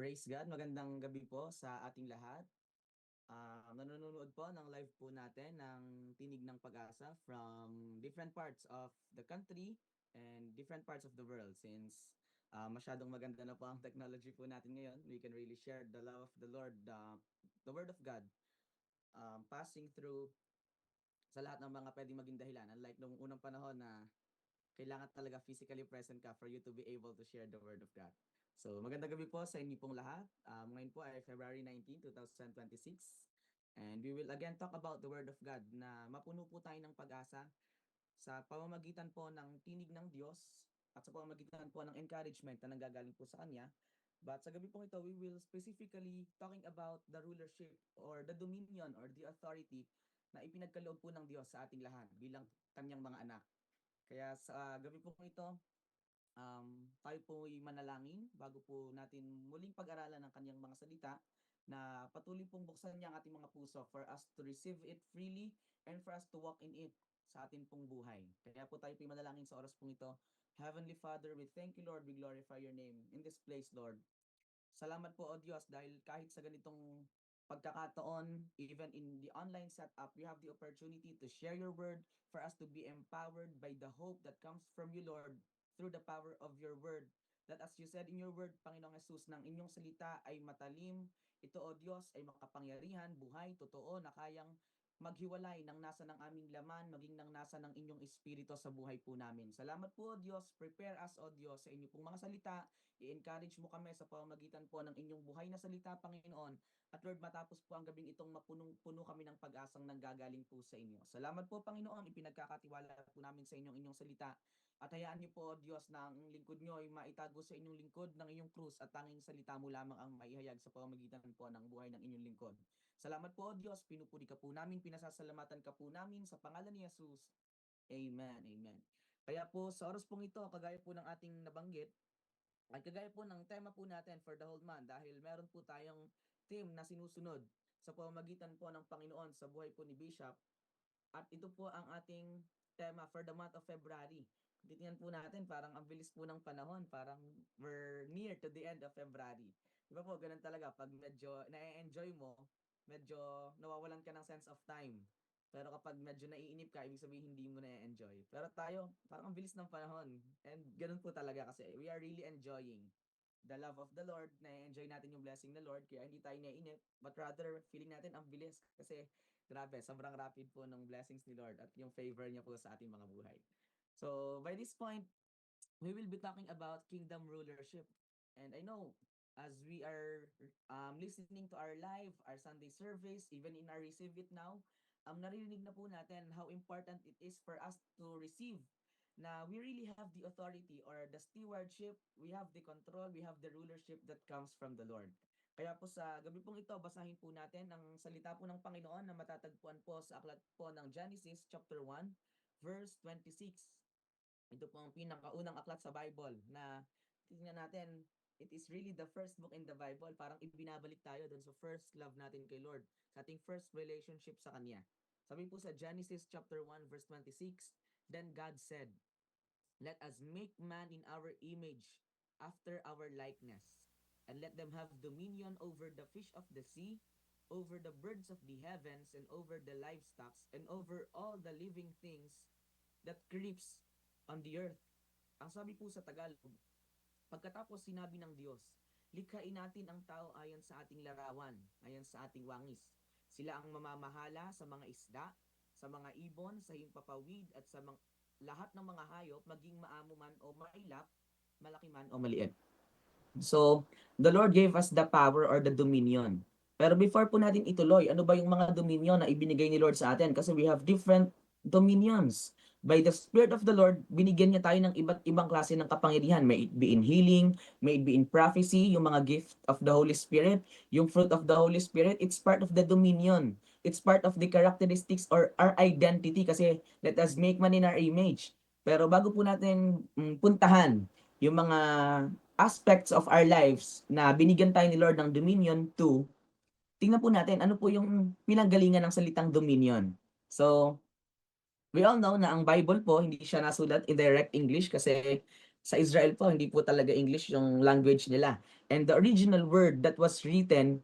Praise God, magandang gabi po sa ating lahat. Nanonood po ng live po natin ng Tinig ng Pag-asa from different parts of the country and different parts of the world since masyadong maganda na po ang technology po natin ngayon. We can really share the love of the Lord, the Word of God, passing through sa lahat ng mga pwedeng maging dahilan. Unlike nung unang panahon na kailangan talaga physically present ka for you to be able to share the Word of God. So, magandang gabi po sa inyo pong lahat. Ngayon po ay February 19, 2026. And we will again talk about the Word of God na mapuno po tayo ng pag-asa sa pamamagitan po ng tinig ng Diyos at sa pamamagitan po ng encouragement na nanggagaling po sa Kanya. But sa gabi pong ito, we will specifically talking about the rulership or the dominion or the authority na ipinagkaloob po ng Diyos sa ating lahat bilang Kanyang mga anak. Kaya sa gabi po ito, tayo po ay manalangin bago po natin muling pag-aralan ng kanyang mga salita na patuloy pong buksan niya ang ating mga puso for us to receive it freely and for us to walk in it sa ating pong buhay. Kaya po tayo po manalangin sa oras pong ito. Heavenly Father, we thank you, Lord. We glorify your name in this place, Lord. Salamat po, O Diyos, dahil kahit sa ganitong pagkakataon, even in the online setup, we have the opportunity to share your word for us to be empowered by the hope that comes from you, Lord, through the power of your word. That as you said in your word, Panginoong Jesus, ng inyong salita ay matalim, ito, O Diyos, ay makapangyarihan, buhay, totoo, na kayang maghiwalay ng nasa ng aming laman, maging ng nasa ng inyong espiritu sa buhay po namin. Salamat po, O Diyos. Prepare us, O Diyos, sa inyo pong mga salita. I-encourage mo kami sa pamamagitan po ng inyong buhay na salita, Panginoon. At Lord, matapos po ang gabing itong mapunong-puno kami ng pag-asang nanggagaling po sa inyo. Salamat po, Panginoon. Ipinagkakatiwala po namin sa inyong salita. At hayaan niyo po, Diyos, na ang lingkod niyo ay maitago sa inyong lingkod ng inyong krus at tanging salita mo lamang ang maihayag sa pamamagitan po ng buhay ng inyong lingkod. Salamat po, Diyos. Pinupuri ka po namin, pinasasalamatan ka po namin sa pangalan ni Jesus. Amen, amen. Kaya po, sa oras pong ito, kagaya po ng ating nabanggit, at kagaya po ng tema po natin for the whole month dahil meron po tayong theme na sinusunod sa pamamagitan po ng Panginoon sa buhay po ni Bishop. At ito po ang ating tema for the month of February. Titingnan po natin, parang ang bilis po ng panahon. Parang we're near to the end of February. Diba po, ganun talaga. Pag medyo na-enjoy mo, medyo nawawalan ka ng sense of time. Pero kapag medyo naiinip ka, ibig sabihin hindi mo na-enjoy. Pero tayo, parang ang bilis ng panahon. And ganun po talaga kasi we are really enjoying the love of the Lord. Na-enjoy natin yung blessing ng Lord. Kaya hindi tayo naiinip. But rather, feeling natin ang bilis. Kasi grabe, sobrang rapid po ng blessings ni Lord at yung favor niya po sa ating mga buhay. So, by this point, we will be talking about kingdom rulership. And I know, as we are listening to our live, our Sunday service, even in our Receive It Now, narinig na po natin how important it is for us to receive na we really have the authority or the stewardship, we have the control, we have the rulership that comes from the Lord. Kaya po sa gabi pong ito, basahin po natin ang salita po ng Panginoon na matatagpuan po sa aklat po ng Genesis chapter 1, verse 26. Ito po ang pinakaunang aklat sa Bible na tingnan natin, it is really the first book in the Bible. Parang ibinabalik tayo dun sa first love natin kay Lord, sa ating first relationship sa Kanya. Sabi po sa Genesis chapter 1, verse 26, Then God said, Let us make man in our image, after our likeness, and let them have dominion over the fish of the sea, over the birds of the heavens, and over the livestock, and over all the living things that creeps on the earth. Ang sabi po sa Tagalog, pagkatapos sinabi ng Diyos, likhain natin ang tao ayon sa ating larawan, ayon sa ating wangis. Sila ang mamamahala sa mga isda, sa mga ibon, sa himpapawid, at sa lahat ng mga hayop, maging maamo man o mailap, malaki man o maliit. So, the Lord gave us the power or the dominion. Pero before po natin ituloy, ano ba yung mga dominion na ibinigay ni Lord sa atin? Kasi we have different dominions. By the Spirit of the Lord, binigyan niya tayo ng iba't ibang klase ng kapangyarihan. May it be in healing, may it be in prophecy, yung mga gift of the Holy Spirit, yung fruit of the Holy Spirit, it's part of the dominion. It's part of the characteristics or our identity kasi let us make man in our image. Pero bago po natin puntahan yung mga aspects of our lives na binigyan tayo ni Lord ng dominion to, tingnan po natin ano po yung pinanggalingan ng salitang dominion. So, we all know na ang Bible po, hindi siya nasulat in direct English kasi Sa Israel po, hindi po talaga English yung language nila. And the original word that was written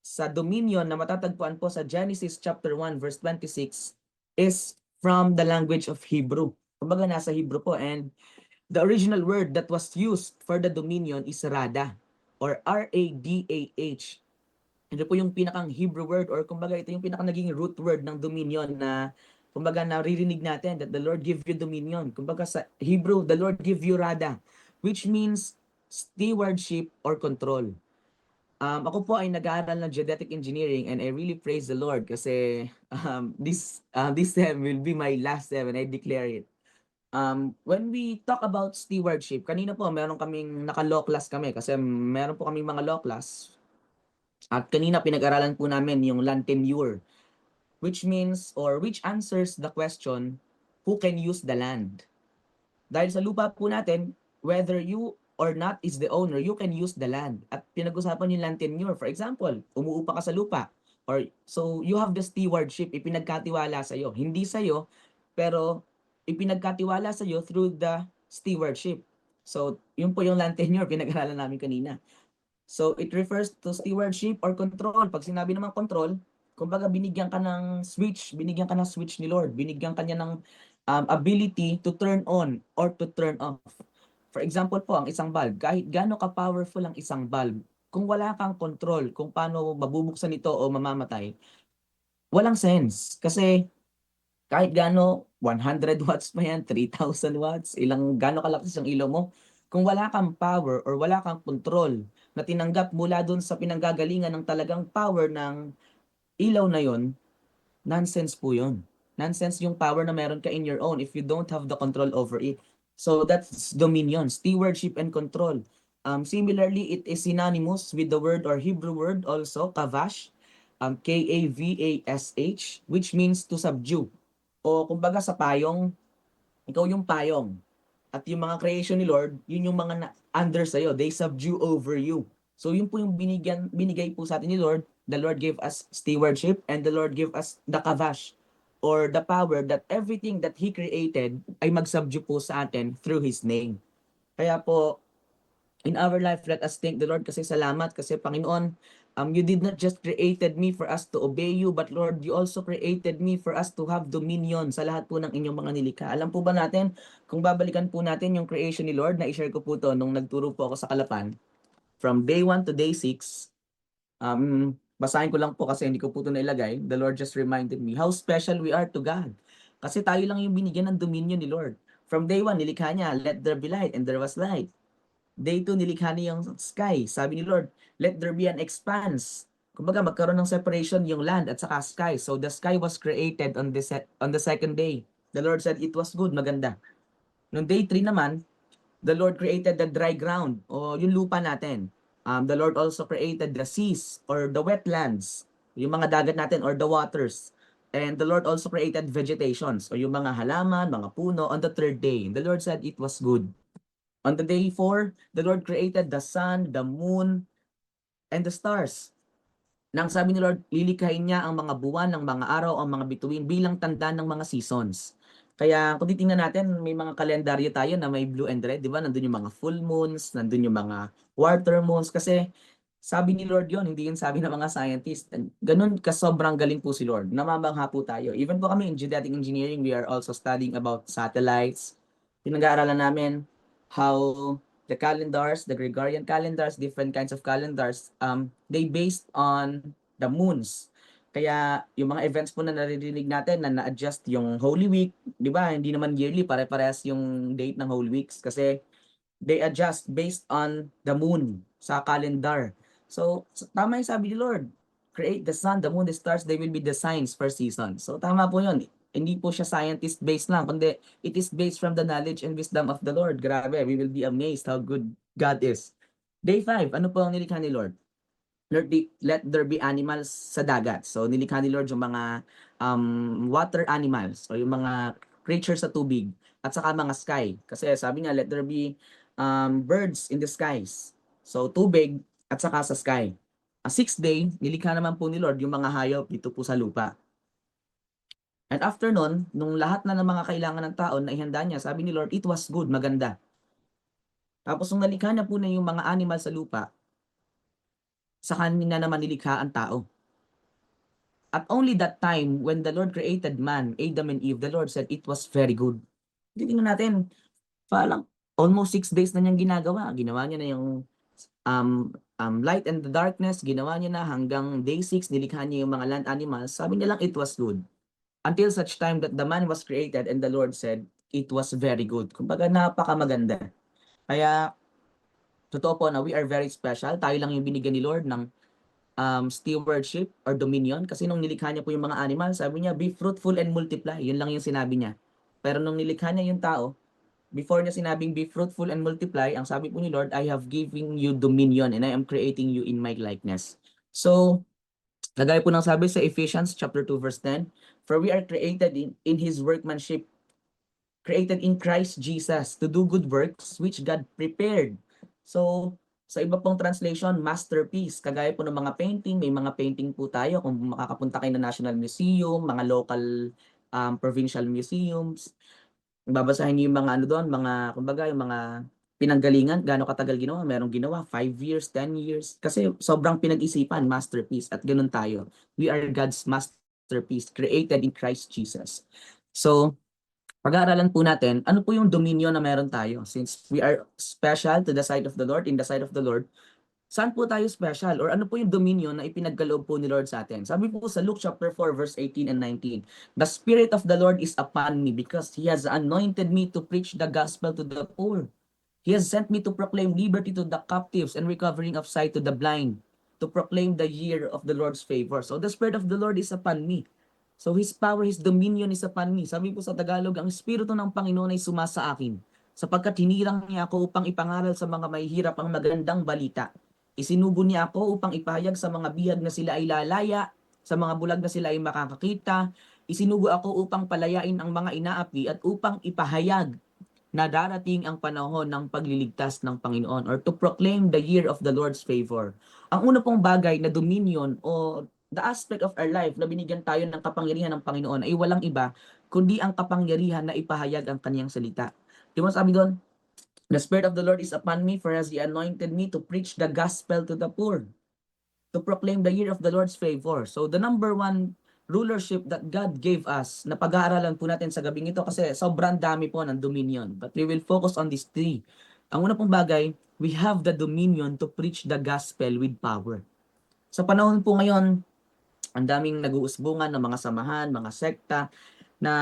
sa dominion na matatagpuan po sa Genesis chapter 1 verse 26 is from the language of Hebrew. Kumbaga nasa Hebrew po, and the original word that was used for the dominion is Rada or Radah. Ito po yung pinakang Hebrew word, or kumbaga ito yung pinakang naging root word ng dominion na kumbaga naririnig natin that the Lord give you dominion. Kumbaga sa Hebrew, the Lord give you Rada, which means stewardship or control. Ako po ay nag-aaral ng geodetic engineering, and I really praise the Lord kasi this sem will be my last sem and I declare it. When we talk about stewardship, kanina po meron kaming naka-law class kami kasi meron po kaming mga law class. At kanina pinag-aralan po namin yung land tenure, which means or which answers the question, who can use the land? Dahil sa lupa po natin, whether you or not is the owner, you can use the land. At pinag-usapan yung land tenure. For example, umuupa ka sa lupa. Or, so you have the stewardship, ipinagkatiwala sa iyo. Hindi sa iyo, pero ipinagkatiwala sa iyo through the stewardship. So, yun po yung land tenure, pinag-aralan namin kanina. So it refers to stewardship or control. Pag sinabi naman control, kumbaga binigyan ka ng switch ni Lord. Binigyan ka niya ng ability to turn on or to turn off. For example po, ang isang bulb, kahit gaano ka-powerful ang isang bulb, kung wala kang control kung paano mabubuksan ito o mamamatay, walang sense. Kasi kahit gaano 100 watts pa yan, 3,000 watts, gaano kalakas ang ilaw mo, kung wala kang power or wala kang control na tinanggap mula dun sa pinanggagalingan ng talagang power ng ilaw na yon, nonsense po yun. Nonsense yung power na meron ka in your own if you don't have the control over it. So that's dominion, stewardship and control. Similarly, it is synonymous with the word or Hebrew word also, kavash, Kavash, which means to subdue. O kumbaga sa payong, ikaw yung payong. At yung mga creation ni Lord, yun yung mga under sa'yo. They subdue over you. So yun po yung binigay po sa atin ni Lord. The Lord gave us stewardship and the Lord gave us the kavash or the power that everything that He created ay mag-subdue po sa atin through His name. Kaya po, in our life, let us thank the Lord kasi salamat kasi Panginoon, you did not just created me for us to obey you, but Lord, you also created me for us to have dominion sa lahat po ng inyong mga nilikha. Alam po ba natin, kung babalikan po natin yung creation ni Lord, na-share ko po to nung nagturo po ako sa Kalapan, from day 1 to day 6, basahin ko lang po kasi hindi ko po ito nailagay. The Lord just reminded me how special we are to God. Kasi tayo lang yung binigyan ng dominion ni Lord. From day 1, nilikha niya, let there be light, and there was light. Day 2, nilikha niya yung sky. Sabi ni Lord, let there be an expanse. Kumbaga, magkaroon ng separation yung land at saka sky. So the sky was created on the second day. The Lord said it was good, maganda. Noong day 3 naman, the Lord created the dry ground o yung lupa natin. The Lord also created the seas or the wetlands, yung mga dagat natin or the waters. And the Lord also created vegetations o yung mga halaman, mga puno on the third day. The Lord said it was good. On the day 4, the Lord created the sun, the moon, and the stars. Nang sabi ni Lord, lilikhain niya ang mga buwan, ng mga araw, ang mga bituin bilang tanda ng mga seasons. Kaya kung titingnan natin, may mga kalendaryo tayo na may blue and red, di ba? Nandun yung mga full moons, nandun yung mga quarter moons. Kasi sabi ni Lord yon, hindi yun sabi ng mga scientists. Ganun kasobrang galing po si Lord. Namamangha po tayo. Even po kami in genetic engineering, we are also studying about satellites. Pinag-aaralan namin how the calendars, the Gregorian calendars, different kinds of calendars, they based on the moons. Kaya yung mga events po na naririnig natin na na-adjust yung Holy Week, di ba? Hindi naman yearly, pare-parehas yung date ng Holy Weeks kasi they adjust based on the moon sa calendar. So, tama yung sabi ni Lord, create the sun, the moon, the stars, they will be the signs per season. So, tama po yun. Hindi po siya scientist-based lang, kundi it is based from the knowledge and wisdom of the Lord. Grabe, we will be amazed how good God is. Day 5, ano po ang nilikha ni Lord? Let there be animals sa dagat. So, nilikha ni Lord yung mga water animals o yung mga creatures sa tubig at saka mga sky. Kasi sabi niya, let there be birds in the skies. So, tubig at saka sa sky. A sixth day, nilikha naman po ni Lord yung mga hayop dito po sa lupa. And after nun, nung lahat na ng mga kailangan ng tao na ihanda niya, sabi ni Lord, it was good, maganda. Tapos nung nalikha na po na yung mga animal sa lupa, sa kanya naman nilikha ang tao. At only that time, when the Lord created man, Adam and Eve, the Lord said, it was very good. Tingnan natin, parang almost 6 days na niyang ginagawa. Ginawa niya na yung um, light and the darkness, ginawa niya na hanggang day 6, nilikha niya yung mga land animals. Sabi niya lang, it was good. Until such time that the man was created and the Lord said, it was very good. Kumbaga, napakamaganda. Kaya, totoo po na we are very special. Tayo lang yung binigyan ni Lord ng stewardship or dominion. Kasi nung nilikha niya po yung mga animal, sabi niya, be fruitful and multiply. Yun lang yung sinabi niya. Pero nung nilikha niya yung tao, before niya sinabing be fruitful and multiply, ang sabi po ni Lord, I have given you dominion and I am creating you in my likeness. So, kagaya po ng sabi sa Ephesians chapter 2 verse 10, for we are created in His workmanship, created in Christ Jesus to do good works which God prepared. So, sa iba pong translation, masterpiece. Kagaya po ng mga painting, may mga painting po tayo. Kung makakapunta kayo na National Museum, mga local provincial museums, babasahin niyo yung mga ano doon, mga, kumbaga, yung mga pinanggalingan, gaano katagal ginawa, merong ginawa, 5 years, 10 years, kasi sobrang pinag-isipan, masterpiece, at ganun tayo. We are God's masterpiece, created in Christ Jesus. So, pag-aaralan po natin, ano po yung dominion na meron tayo? Since we are special to the side of the Lord, in the side of the Lord, saan po tayo special? Or ano po yung dominion na ipinagkaloob po ni Lord sa atin? Sabi po sa Luke chapter 4 verse 18 and 19, the Spirit of the Lord is upon me because He has anointed me to preach the gospel to the poor. He has sent me to proclaim liberty to the captives and recovering of sight to the blind, to proclaim the year of the Lord's favor. So the Spirit of the Lord is upon me. So His power, His dominion is upon me. Sabi po sa Tagalog, ang Espiritu ng Panginoon ay sumasa akin, sapagkat hinirang niya ako upang ipangaral sa mga mahihirap ang magandang balita. Isinugo niya ako upang ipahayag sa mga bihag na sila ay lalaya, sa mga bulag na sila ay makakakita. Isinugo ako upang palayain ang mga inaapi at upang ipahayag na darating ang panahon ng pagliligtas ng Panginoon or to proclaim the year of the Lord's favor. Ang una pong bagay na dominion o the aspect of our life na binigyan tayo ng kapangyarihan ng Panginoon ay walang iba kundi ang kapangyarihan na ipahayag ang kaniyang salita. Di mo sabi doon, the Spirit of the Lord is upon me for has He anointed me to preach the gospel to the poor, to proclaim the year of the Lord's favor. So the number one rulership that God gave us na pag-aaralan po natin sa gabing ito kasi sobrang dami po ng dominion. But we will focus on these three. Ang una pong bagay, we have the dominion to preach the gospel with power. Sa panahon po ngayon, ang daming nag-uusbungan ng mga samahan, mga sekta, na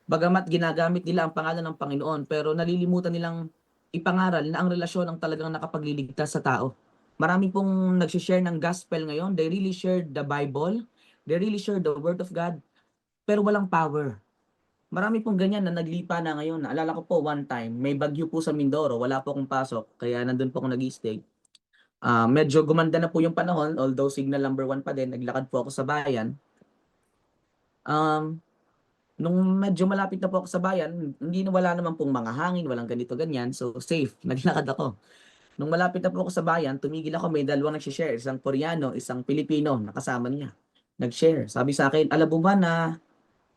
bagamat ginagamit nila ang pangalan ng Panginoon, pero nalilimutan nilang ipangaral na ang relasyon ang talagang nakapagliligtas sa tao. Marami pong nagsishare ng gospel ngayon. They really share the Bible. They really share the Word of God. Pero walang power. Marami pong ganyan na naglipa na ngayon. Naalala ko po one time, may bagyo po sa Mindoro. Wala po akong pasok. Kaya nandun po ako nag-stay. Medyo gumanda na po yung panahon. Although signal number 1 pa din. Naglakad po ako sa bayan. Nung medyo malapit na po ako sa bayan, hindi na wala naman pong mga hangin, walang ganito ganyan. So safe, naglakad ako. Nung malapit na po ako sa bayan, tumigil ako, may dalawang nag-share, isang Koreano, isang Pilipino, nakasama niya. Nag-share. Sabi sa akin, alam mo ba na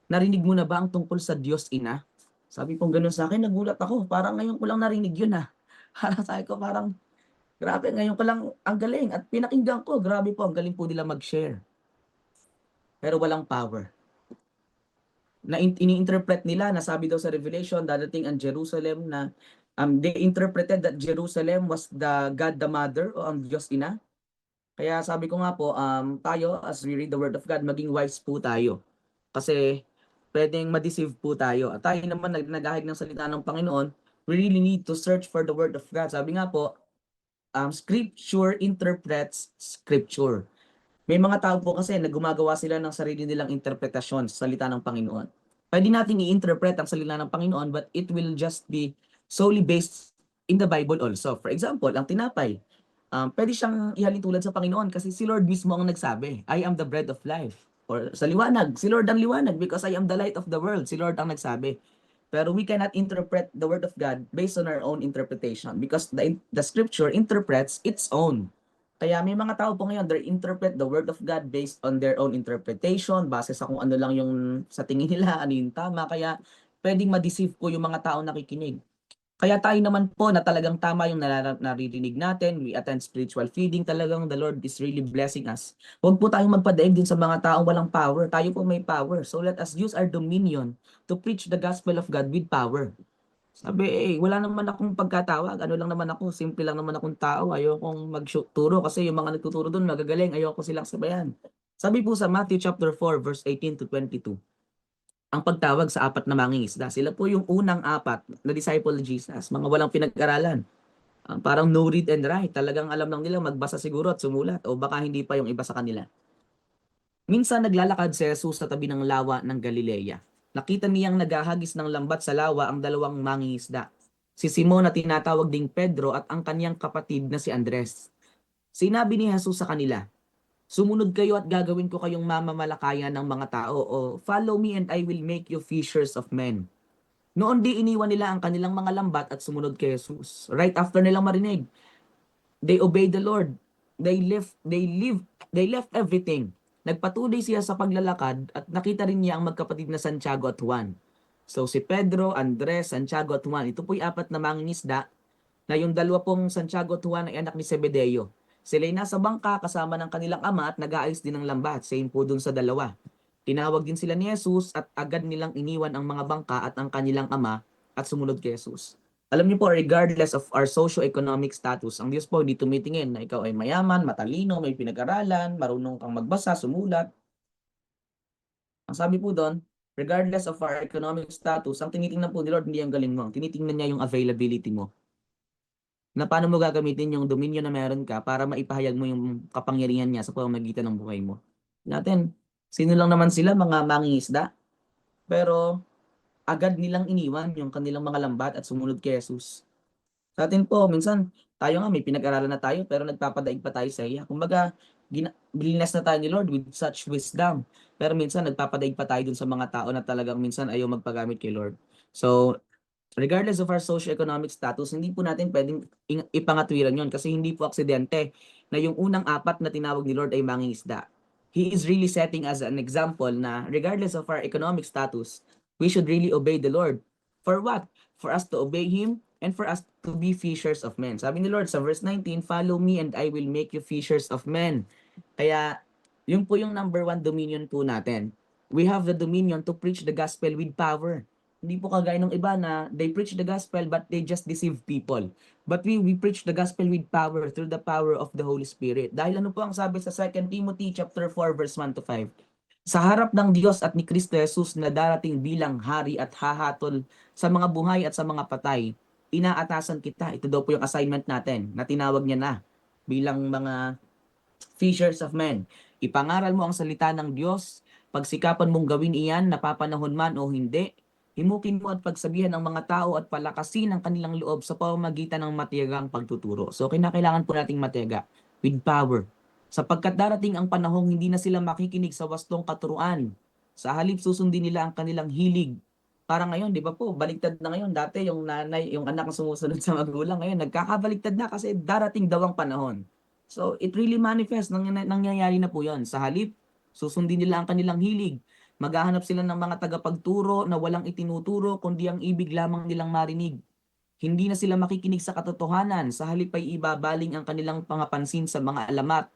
narinig mo na ba ang tungkol sa Diyos Ina? Sabi pong gano'n sa akin, nagulat ako. Parang ngayon ko lang narinig yun ha. Parang sabi ko, parang grabe, ngayon ko lang ang galing. At pinakinggan ko, grabe po, ang galing po nila mag-share. Pero walang power. Na ini-interpret nila, nasabi daw sa Revelation, dadating ang Jerusalem na they interpreted that Jerusalem was the God the Mother o ang Diyos Ina. Kaya sabi ko nga po, tayo as we read the Word of God, maging wise po tayo. Kasi pwedeng ma-deceive po tayo. At tayo naman naghahig ng salita ng Panginoon, we really need to search for the Word of God. Sabi nga po, Scripture interprets Scripture. May mga tao po kasi na gumagawa sila ng sarili nilang interpretasyon sa salita ng Panginoon. Pwede nating i-interpret ang salita ng Panginoon but it will just be solely based in the Bible also. For example, ang tinapay, pwede siyang ihalin tulad sa Panginoon kasi si Lord mismo ang nagsabi, I am the bread of life. Or sa liwanag, si Lord ang liwanag because I am the light of the world. Si Lord ang nagsabi. Pero we cannot interpret the Word of God based on our own interpretation because the Scripture interprets its own. Kaya may mga tao po ngayon, they interpret the Word of God based on their own interpretation, base sa kung ano lang yung sa tingin nila, ano yung tama. Kaya pwedeng ma-deceive po yung mga tao nakikinig. Kaya tayo naman po na talagang tama yung naririnig natin, we attend spiritual feeding, talagang the Lord is really blessing us. Huwag po tayong magpadaig din sa mga taong walang power. Tayo po may power. So let us use our dominion to preach the gospel of God with power. Sabi, wala naman akong pagkatawag. Ano lang naman ako, simple lang naman akong tao. Ayokong magturo kasi yung mga nagtuturo doon magagaling. Ayoko silang sabayan. Sabi po sa Matthew chapter 4 verse 18 to 22, ang pagtawag sa apat na mangingisda. Sila po yung unang apat na disciple ni Jesus, mga walang pinag-aralan. Parang no read and write. Talagang alam lang nila magbasa siguro at sumulat o baka hindi pa yung iba sa kanila. Minsan naglalakad si Jesus sa tabi ng lawa ng Galilea. Nakita niyang naghahagis ng lambat sa lawa ang dalawang mangingisda, si Simon na tinatawag ding Pedro at ang kaniyang kapatid na si Andres. Sinabi ni Jesus sa kanila, "Sumunod kayo at gagawin ko kayong mamamalakayan ng mga tao, o follow me and I will make you fishers of men." Noon di iniwan nila ang kanilang mga lambat at sumunod kay Jesus. Right after nilang marinig, they obeyed the Lord. They left everything. Nagpatuloy siya sa paglalakad at nakita rin niya ang magkapatid na Santiago at Juan. So si Pedro, Andres, Santiago at Juan, ito po'y apat na mangingisda na yung dalawa pong Santiago at Juan ay anak ni Zebedeo. Sila ay nasa bangka kasama ng kanilang ama at nag-aayos din ng lambat. Same po dun sa dalawa. Tinawag din sila ni Jesus at agad nilang iniwan ang mga bangka at ang kanilang ama at sumunod kay Jesus. Alam niyo po, regardless of our socio-economic status, ang Diyos po hindi tumitingin na ikaw ay mayaman, matalino, may pinag-aralan, marunong kang magbasa, sumulat. Ang sabi po doon, regardless of our economic status, ang tinitingnan po ni Lord hindi ang galing mo. Tinitingnan niya yung availability mo. Na paano mo gagamitin yung dominion na meron ka para maipahayag mo yung kapangyarihan niya sa pamamagitan ng buhay mo. Natin, sino lang naman sila, mga mangingisda, pero agad nilang iniwan yung kanilang mga lambat at sumunod kay Jesus. Sa atin po, minsan, tayo nga may pinag-aralan na tayo pero nagpapadaig pa tayo sa iya. Kumbaga, bless na tayo ni Lord with such wisdom. Pero minsan, nagpapadaig pa tayo dun sa mga tao na talagang minsan ayaw magpagamit kay Lord. So, regardless of our socio-economic status, hindi po natin pwedeng ipangatwiran yon kasi hindi po aksidente na yung unang apat na tinawag ni Lord ay mangingisda. He is really setting as an example na regardless of our economic status, we should really obey the Lord. For what? For us to obey Him and for us to be fishers of men. Sabi ni Lord sa verse 19, "Follow me and I will make you fishers of men." Kaya, yun po yung number one dominion po natin. We have the dominion to preach the gospel with power. Hindi po kagaya ng iba na they preach the gospel but they just deceive people. But we preach the gospel with power through the power of the Holy Spirit. Dahil ano po ang sabi sa 2 Timothy chapter 4 verse 1 to 5? Sa harap ng Diyos at ni Kristo Jesus na darating bilang hari at hahatol sa mga buhay at sa mga patay, inaatasan kita. Ito daw po yung assignment natin na tinawag niya na bilang mga fishers of men. Ipangaral mo ang salita ng Diyos, pagsikapan mong gawin iyan, napapanahon man o hindi. Himukin mo at pagsabihan ng mga tao at palakasin ang kanilang loob sa pamamagitan ng matiyagang pagtuturo. So, kinakailangan po nating matiyaga with power. Sapagkat darating ang panahong hindi na sila makikinig sa wastong katuruan. Sa halip susundin nila ang kanilang hilig. Parang ngayon, di ba po, baliktad na ngayon. Dati yung nanay, yung anak ang sumusunod sa magulang. Ngayon, nagkakabaliktad na kasi darating daw ang panahon. So, it really manifests, nangyayari na po yon. Sa halip, susundin nila ang kanilang hilig. Maghahanap sila ng mga tagapagturo na walang itinuturo, kundi ang ibig lamang nilang marinig. Hindi na sila makikinig sa katotohanan, sa halip ay ibabaling ang kanilang pangapansin sa mga alamat.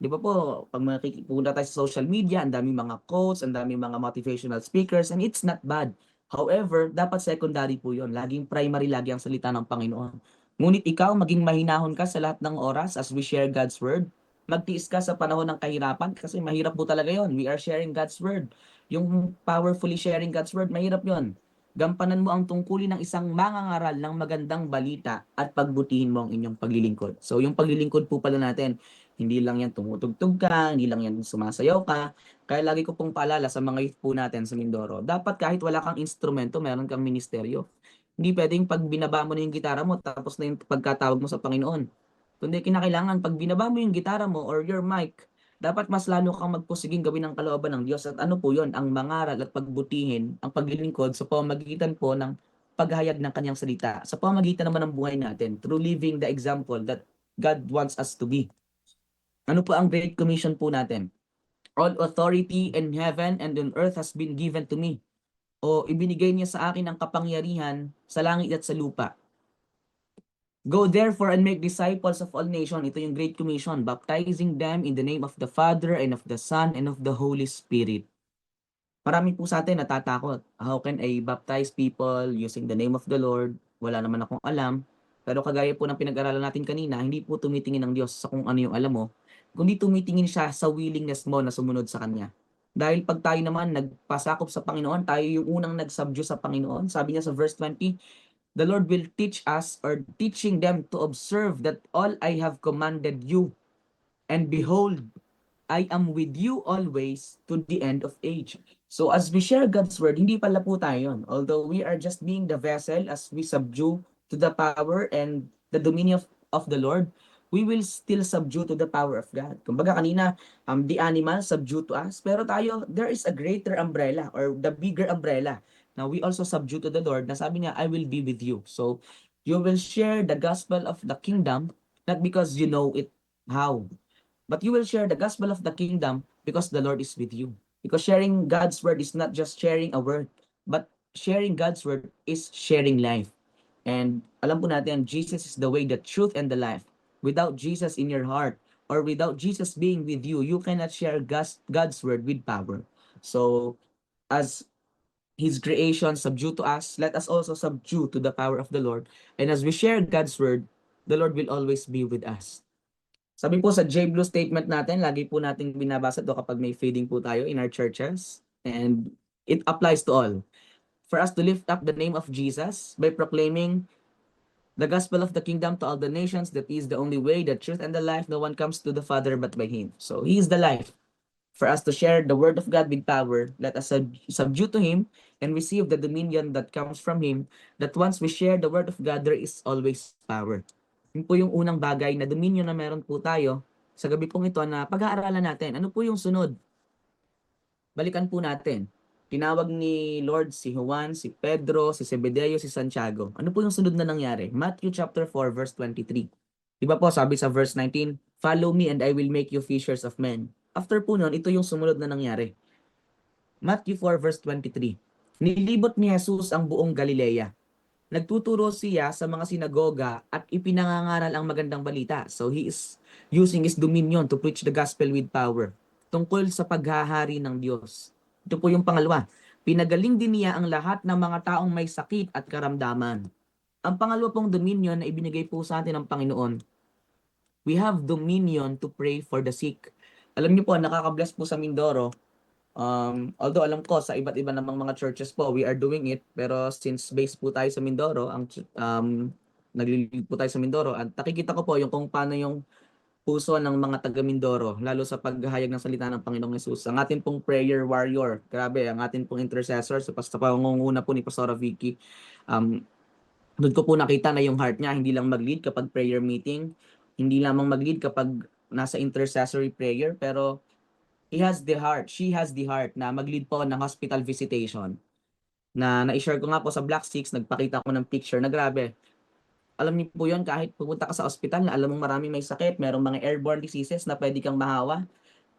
Di ba po, pag makikipunta tayo sa social media, ang daming mga quotes, ang daming mga motivational speakers, and it's not bad. However, dapat secondary po yon. Laging primary lagi ang salita ng Panginoon. Ngunit ikaw, maging mahinahon ka sa lahat ng oras as we share God's Word. Magtiis ka sa panahon ng kahirapan kasi mahirap po talaga yon. We are sharing God's Word. Yung powerfully sharing God's Word, mahirap yon. Gampanan mo ang tungkulin ng isang mangangaral ng magandang balita at pagbutihin mo ang inyong paglilingkod. So, yung paglilingkod po pala natin, hindi lang yan tumutugtog ka, hindi lang yan sumasayaw ka. Kaya lagi ko pong paalala sa mga youth po natin sa Mindoro, dapat kahit wala kang instrumento, meron kang ministeryo. Hindi pwedeng pag binaba mo na yung gitara mo, tapos na yung pagkatawag mo sa Panginoon. Kundi kinakailangan pag binaba mo yung gitara mo or your mic, dapat mas lalo kang magpusiging gawin ang kalooban ng Diyos. At ano po yon, ang mangaral at pagbutihin, ang paglilingkod sa pamamagitan po ng paghayag ng kanyang salita. Sa pamamagitan naman ng buhay natin, through living the example that God wants us to be. Ano po ang Great Commission po natin? All authority in heaven and on earth has been given to me. O ibinigay niya sa akin ang kapangyarihan sa langit at sa lupa. Go therefore and make disciples of all nations. Ito yung Great Commission, baptizing them in the name of the Father and of the Son and of the Holy Spirit. Marami po sa atin natatakot. How can I baptize people using the name of the Lord? Wala naman akong alam. Pero kagaya po ng pinag-aralan natin kanina, hindi po tumitingin ang Diyos sa kung ano yung alam mo, kundi tumitingin siya sa willingness mo na sumunod sa Kanya. Dahil pag tayo naman nagpasakop sa Panginoon, tayo yung unang nag-subdue sa Panginoon. Sabi niya sa verse 20, the Lord will teach us or teaching them to observe that all I have commanded you. And behold, I am with you always to the end of age. So as we share God's word, hindi pala po tayo yun. Although we are just being the vessel as we subdue to the power and the dominion of the Lord, we will still subdue to the power of God. Kumbaga kanina, the animal subdue to us, pero tayo, there is a greater umbrella or the bigger umbrella. Now we also subdue to the Lord na sabi niya, I will be with you. So you will share the gospel of the kingdom, not because you know it how, but you will share the gospel of the kingdom because the Lord is with you. Because sharing God's word is not just sharing a word, but sharing God's word is sharing life. And alam po natin, Jesus is the way, the truth, and the life. Without Jesus in your heart, or without Jesus being with you, you cannot share God's word with power. So, as His creation subdue to us, let us also subdue to the power of the Lord. And as we share God's word, the Lord will always be with us. Sabi po sa J Blue statement natin, lagi po nating binabasa to kapag may feeding po tayo in our churches. And it applies to all. For us to lift up the name of Jesus by proclaiming the gospel of the kingdom to all the nations, that He is the only way, the truth, and the life. No one comes to the Father but by Him. So He is the life. For us to share the word of God with power, let us subdue to Him and receive the dominion that comes from Him, that once we share the word of God, there is always power. Yun po yung unang bagay na dominion na meron po tayo sa gabi pong ito na pag-aaralan natin. Ano po yung sunod? Balikan po natin. Tinawag ni Lord si Juan, si Pedro, si Zebedeo, si Santiago. Ano po yung sunod na nangyari? Matthew chapter 4 verse 23. Diba po sabi sa verse 19, follow me and I will make you fishers of men. After po nun, ito yung sumunod na nangyari. Matthew 4 verse 23. Nilibot ni Jesus ang buong Galilea. Nagtuturo siya sa mga sinagoga at ipinangangaral ang magandang balita. So he is using his dominion to preach the gospel with power tungkol sa paghahari ng Diyos. Ito po yung pangalawa. Pinagaling din niya ang lahat ng mga taong may sakit at karamdaman. Ang pangalawa pong dominion na ibinigay po sa atin ng Panginoon, we have dominion to pray for the sick. Alam niyo po, nakaka-bless po sa Mindoro. Although alam ko sa iba't iba namang mga churches po, we are doing it. Pero since based po tayo sa Mindoro, naglilingkod po tayo sa Mindoro, at nakikita ko po yung kung paano yung puso ng mga taga Mindoro, lalo sa paghahayag ng salita ng Panginoong Hesus. Ang atin pong prayer warrior, grabe, ang atin pong intercessor, sa pangunguna po ni Pastora Vicky, um, doon ko po nakita na yung heart niya, hindi lang mag-lead kapag prayer meeting, hindi lamang mag-lead kapag nasa intercessory prayer, pero she has the heart na mag-lead po ng hospital visitation. Na-share ko nga po sa Black Six, nagpakita ko ng picture na grabe. Alam niyo po yun, kahit pumunta ka sa ospital na alam mong maraming may sakit, merong mga airborne diseases na pwede kang mahawa,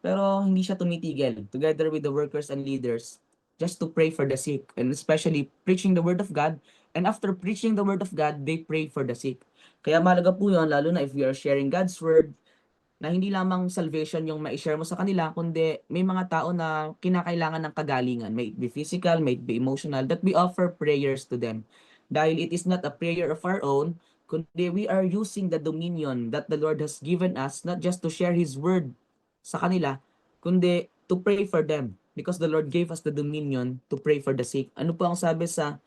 pero hindi siya tumitigil, together with the workers and leaders, just to pray for the sick, and especially preaching the word of God. And after preaching the word of God, they pray for the sick. Kaya mahalaga po yun, lalo na if we are sharing God's word, na hindi lamang salvation yung ma-share mo sa kanila, kundi may mga tao na kinakailangan ng kagalingan. May it be physical, may it be emotional, that we offer prayers to them. Dahil it is not a prayer of our own, kundi we are using the dominion that the Lord has given us, not just to share His word sa kanila, kundi to pray for them. Because the Lord gave us the dominion to pray for the sick. Ano po ang sabi sa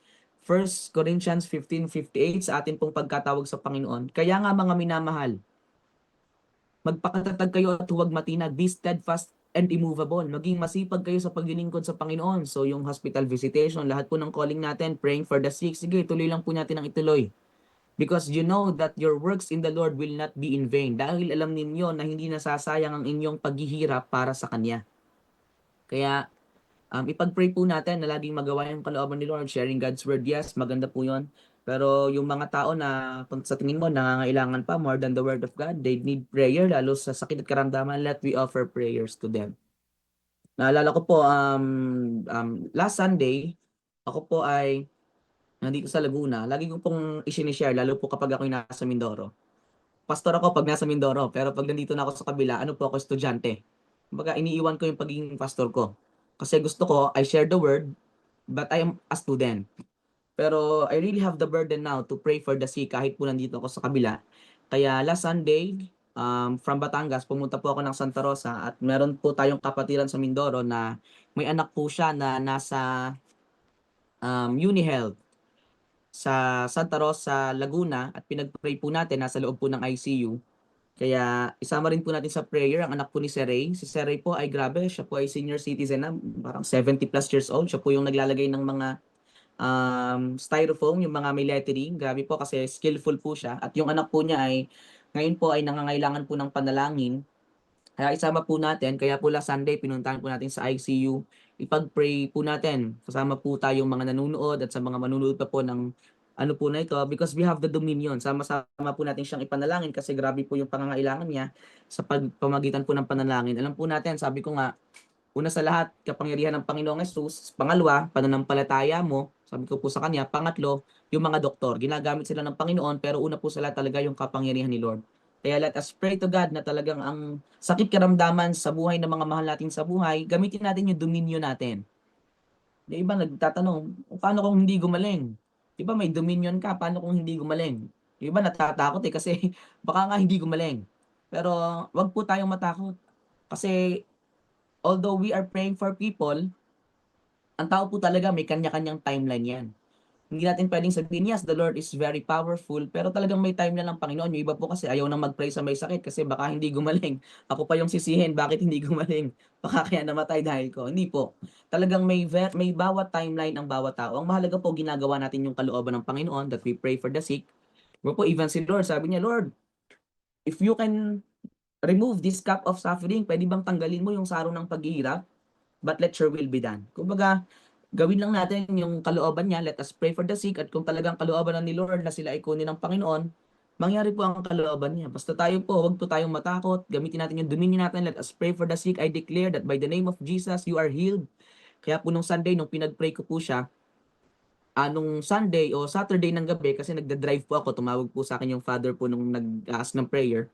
1 Corinthians 15:58 sa atin pong pagkatawag sa Panginoon? Kaya nga mga minamahal, magpakatatag kayo at huwag matinag. Be steadfast and immovable. Maging masipag kayo sa paglilingkod sa Panginoon. So yung hospital visitation, lahat po ng calling natin, praying for the sick, sige, tuloy lang po natin ang ituloy. Because you know that your works in the Lord will not be in vain. Dahil alam ninyo na hindi nasasayang ang inyong paghihirap para sa Kanya. Kaya ipag-pray po natin na laging magawa yung kalooban ni Lord, sharing God's word. Yes, maganda po yun. Pero yung mga tao na kung sa tingin mo nangangailangan pa more than the word of God, they need prayer, lalo sa sakit at karamdaman, let we offer prayers to them. Naalala ko po, last Sunday, ako po ay nandito sa Laguna, lagi ko pong isinishare, lalo po kapag ako'y nasa Mindoro. Pastor ako pag nasa Mindoro, pero pag nandito na ako sa kabila, ano po ako, estudyante. Kumbaga, iniiwan ko yung pagiging pastor ko. Kasi gusto ko, I share the word, but I am a student. Pero I really have the burden now to pray for the sick kahit po nandito ako sa kabila. Kaya last Sunday, from Batangas, pumunta po ako ng Santa Rosa at meron po tayong kapatiran sa Mindoro na may anak po siya na nasa UniHealth sa Santa Rosa, Laguna at pinag-pray po natin, nasa loob po ng ICU. Kaya isama rin po natin sa prayer ang anak po ni Sir Ray. Si Sir Ray po ay grabe, siya po ay senior citizen na, parang 70 plus years old. Siya po yung naglalagay ng mga styrofoam, yung mga may lettering. Grabe po kasi skillful po siya. At yung anak po niya ay, ngayon po ay nangangailangan po ng panalangin. Kaya isama po natin, kaya po last Sunday, pinuntahan po natin sa ICU. Ipag-pray po natin. Kasama po tayong mga nanonood at sa mga manunood pa po ng ano po na ito, because we have the dominion. Sama-sama po natin siyang ipanalangin kasi grabe po yung pangangailangan niya sa pagpamagitan po ng panalangin. Alam po natin, sabi ko nga, una sa lahat, kapangyarihan ng Panginoong Hesus. Pangalawa, pananampalataya mo. Sabi ko po sa kanya. Pangatlo, yung mga doktor. Ginagamit sila ng Panginoon, pero una po sa lahat talaga yung kapangyarihan ni Lord. Kaya let us pray to God na talagang ang sakit karamdaman sa buhay ng mga mahal natin sa buhay, gamitin natin yung dominion natin. Yung iba nagtatanong, paano kung hindi gumaling? Di ba may dominion ka, paano kung hindi gumaling? Yung iba natatakot kasi baka nga hindi gumaling. Pero wag po tayong matakot. Kasi although we are praying for people, ang tao po talaga may kanya-kanyang timeline yan. Hindi natin pwedeng sabihin, yes, the Lord is very powerful, pero talagang may timeline ng Panginoon. Yung iba po kasi ayaw na mag-pray sa may sakit kasi baka hindi gumaling. Ako pa yung sisihin, bakit hindi gumaling? Baka kaya namatay dahil ko. Hindi po. Talagang may bawat timeline ang bawat tao. Ang mahalaga po, ginagawa natin yung kalooban ng Panginoon that we pray for the sick. Diba po, even si Lord, sabi niya, Lord, if you can remove this cup of suffering, pwede bang tanggalin mo yung sarong ng paghihirap? But let your will be done. Kumbaga, gawin lang natin yung kalooban niya. Let us pray for the sick. At kung talagang kalooban na ni Lord na sila ay kunin ng Panginoon, mangyari po ang kalooban niya. Basta tayo po, huwag po tayong matakot. Gamitin natin yung dominion natin. Let us pray for the sick. I declare that by the name of Jesus, you are healed. Kaya po nung Sunday, nung pinag-pray ko po siya, nung Sunday o Saturday ng gabi, kasi nagda-drive po ako, tumawag po sa akin yung father po nung nag-ask ng prayer.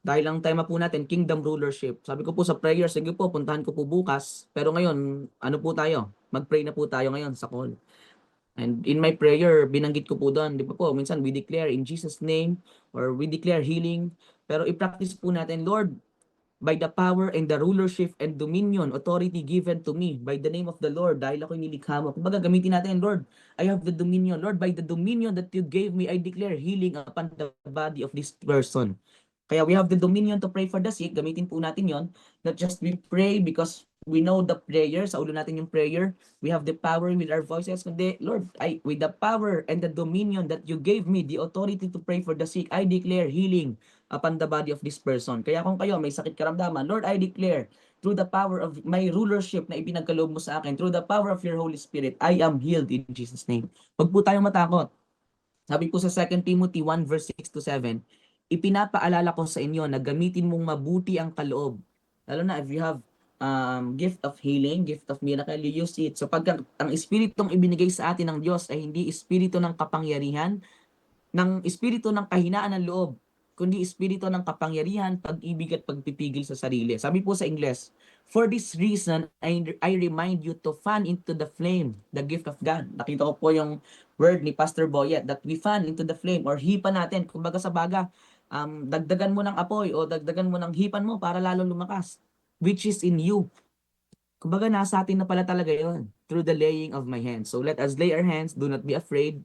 Dahil ang tema po natin, kingdom rulership. Sabi ko po sa prayer, sige po, puntahan ko po bukas. Pero ngayon, ano po tayo? Mag-pray na po tayo ngayon sa call. And in my prayer, binanggit ko po doon, di ba po, minsan we declare in Jesus' name or we declare healing. Pero i-practice po natin, Lord, by the power and the rulership and dominion, authority given to me by the name of the Lord, dahil ako'y nilikha mo. Kumbaga, gamitin natin, Lord, I have the dominion. Lord, by the dominion that you gave me, I declare healing upon the body of this person. Kaya we have the dominion to pray for the sick. Gamitin po natin yon. Not just we pray because we know the prayer. Sa ulo natin yung prayer. We have the power with our voices. Kundi, Lord, with the power and the dominion that you gave me, the authority to pray for the sick, I declare healing upon the body of this person. Kaya kung kayo may sakit karamdaman, Lord, I declare through the power of my rulership na ipinagkaloob mo sa akin, through the power of your Holy Spirit, I am healed in Jesus' name. Huwag po tayong matakot. Sabi po sa 2 Timothy 1 verse 6 to 7, ipinapaalala ko sa inyo na gamitin mong mabuti ang kaloob. Lalo na if you have gift of healing, gift of miracle, you use it. So pag ang espiritong ibinigay sa atin ng Diyos ay hindi espiritu ng kapangyarihan, ng espiritu ng kahinaan ng loob, kundi espiritu ng kapangyarihan, pag-ibig at pagpipigil sa sarili. Sabi po sa Ingles, for this reason, I remind you to fan into the flame the gift of God. Nakita ko po yung word ni Pastor Boyet that we fan into the flame or hipa natin. Kumbaga sa baga, dagdagan mo ng apoy o dagdagan mo ng hipan mo para lalo lumakas, which is in you. Kumbaga nasa atin na pala talaga yon through the laying of my hands. So let us lay our hands, do not be afraid.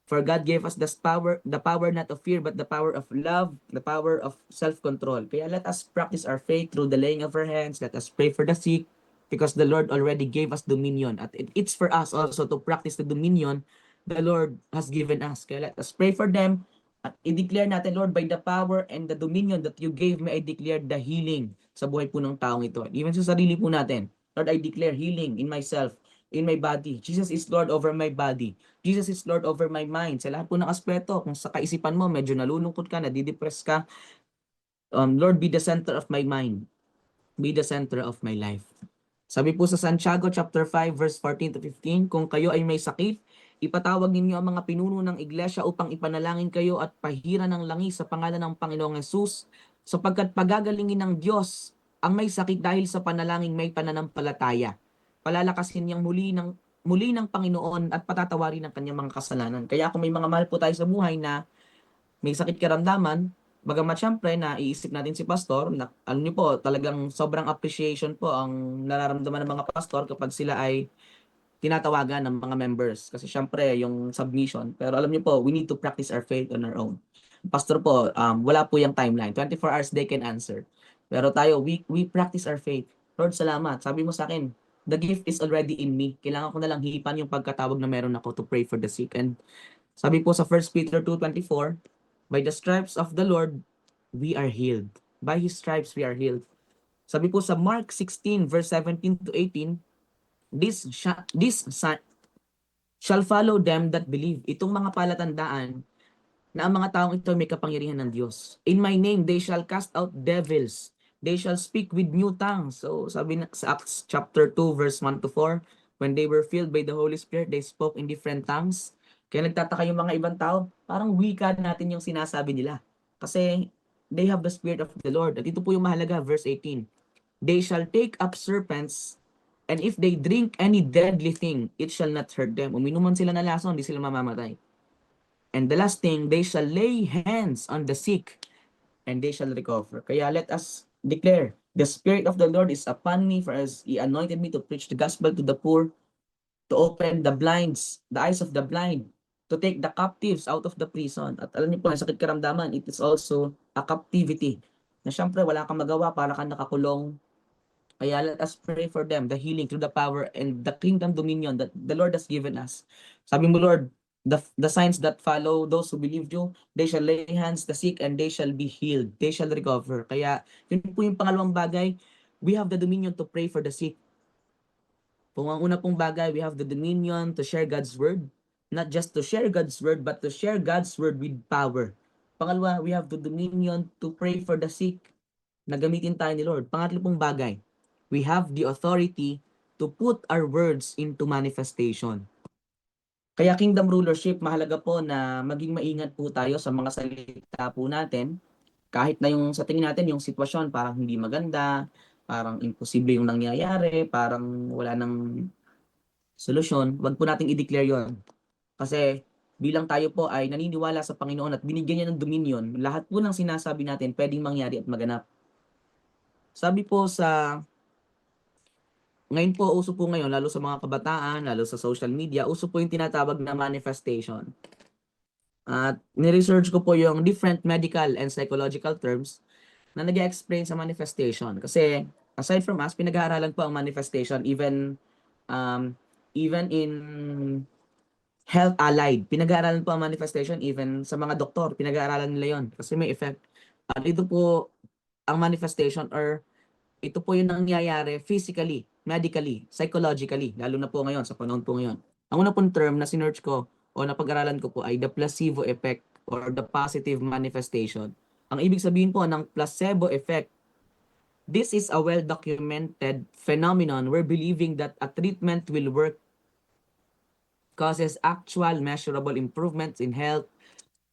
For God gave us the power not of fear, but the power of love, the power of self-control. Kaya let us practice our faith through the laying of our hands. Let us pray for the sick, because the Lord already gave us dominion. At it's for us also to practice the dominion the Lord has given us. Kaya let us pray for them. At i-declare natin, Lord, by the power and the dominion that you gave me, I declare the healing sa buhay po ng taong ito. Even sa sarili po natin, Lord, I declare healing in myself, in my body. Jesus is Lord over my body. Jesus is Lord over my mind. Sa lahat po ng aspeto, kung sa kaisipan mo, medyo nalulungkot ka, nadidepress ka, Lord, be the center of my mind. Be the center of my life. Sabi po sa Santiago chapter 5 verse 14 to 15, kung kayo ay may sakit, Ipatawag ninyo ang mga pinuno ng iglesia upang ipanalangin kayo at pahira ng langis sa pangalan ng Panginoong Hesus, sapagkat pagagalingin ng Diyos ang may sakit dahil sa panalangin may pananampalataya. Palalakasin niyang muli ng Panginoon at patatawarin ang kanyang mga kasalanan. Kaya kung may mga mahal po tayo sa buhay na may sakit karamdaman, bagamat syempre na iisip natin si pastor, na, alam niyo po, talagang sobrang appreciation po ang nararamdaman ng mga pastor kapag sila ay tinatawagan ng mga members. Kasi syempre, yung submission. Pero alam niyo po, we need to practice our faith on our own. Pastor po, wala po yung timeline. 24 hours they can answer. Pero tayo, we practice our faith. Lord, salamat. Sabi mo sa akin, the gift is already in me. Kailangan ko na lang hipan yung pagkatawag na meron ako to pray for the sick. And sabi po sa 1 Peter 2:24, by the stripes of the Lord, we are healed. By His stripes, we are healed. Sabi po sa Mark 16, verse 17 to 18, this shall follow them that believe. Itong mga palatandaan na ang mga taong ito may kapangyarihan ng Diyos. In my name, they shall cast out devils. They shall speak with new tongues. So, sabi na, sa Acts chapter 2, verse 1 to 4, when they were filled by the Holy Spirit, they spoke in different tongues. Kaya nagtataka yung mga ibang tao, parang wika natin yung sinasabi nila. Kasi they have the Spirit of the Lord. At ito po yung mahalaga, verse 18. They shall take up serpents, and if they drink any deadly thing, it shall not hurt them. Uminuman sila na lason, hindi sila mamamatay. And the last thing, they shall lay hands on the sick, and they shall recover. Kaya let us declare, the Spirit of the Lord is upon me, for as He anointed me to preach the gospel to the poor, to open the eyes of the blind, to take the captives out of the prison. At alam niyo po, ang sakit karamdaman, it is also a captivity. Na syempre, wala kang magawa, para kang nakakulong. Kaya let us pray for them, the healing through the power and the kingdom dominion that the Lord has given us. Sabi mo, Lord, the signs that follow those who believe you, they shall lay hands the sick and they shall be healed. They shall recover. Kaya yun po yung pangalawang bagay, we have the dominion to pray for the sick. Kung ang una pong bagay, we have the dominion to share God's word. Not just to share God's word, but to share God's word with power. Pangalawa, we have the dominion to pray for the sick, na gamitin tayo ni Lord. Pangatlo pong bagay, we have the authority to put our words into manifestation. Kaya kingdom rulership, mahalaga po na maging maingat po tayo sa mga salita po natin. Kahit na yung sa tingin natin, yung sitwasyon parang hindi maganda, parang imposible yung nangyayari, parang wala nang solusyon, wag po nating i-declare yon. Kasi bilang tayo po ay naniniwala sa Panginoon at binigyan niya ng dominion, lahat po ng sinasabi natin pwedeng mangyari at maganap. Sabi po sa ngayon po, uso po ngayon, lalo sa mga kabataan, lalo sa social media, uso po yung tinatawag na manifestation. At ni-research ko po yung different medical and psychological terms na nag-explain sa manifestation. Kasi aside from us, pinag-aaralan po ang manifestation even in health allied. Pinag-aaralan po ang manifestation even sa mga doktor. Pinag-aaralan nila yon kasi may effect. At ito po ang manifestation or ito po yung nangyayari physically, medically, psychologically, lalo na po ngayon, sa panahon po ngayon. Ang una pong term na sinearch ko o napag-aralan ko po ay the placebo effect or the positive manifestation. Ang ibig sabihin po ng placebo effect, this is a well-documented phenomenon where believing that a treatment will work causes actual measurable improvements in health.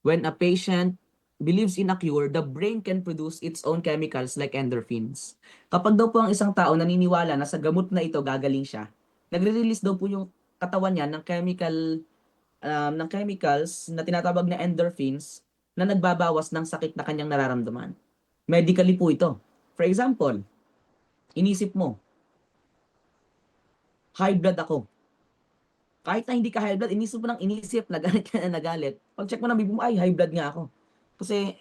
When a patient believes in a cure, the brain can produce its own chemicals like endorphins. Kapag daw po ang isang tao naniniwala na sa gamot na ito gagaling siya, nagre-release daw po yung katawan niya ng chemicals na tinatawag na endorphins na nagbabawas ng sakit na kanyang nararamdaman. Medically po ito. For example, inisip mo, high blood ako. Kahit na hindi ka high blood, inisip mo ng inisip, nagalit ka na nagalit. Pag check mo ng bibig mo, ay, high blood nga ako. Kasi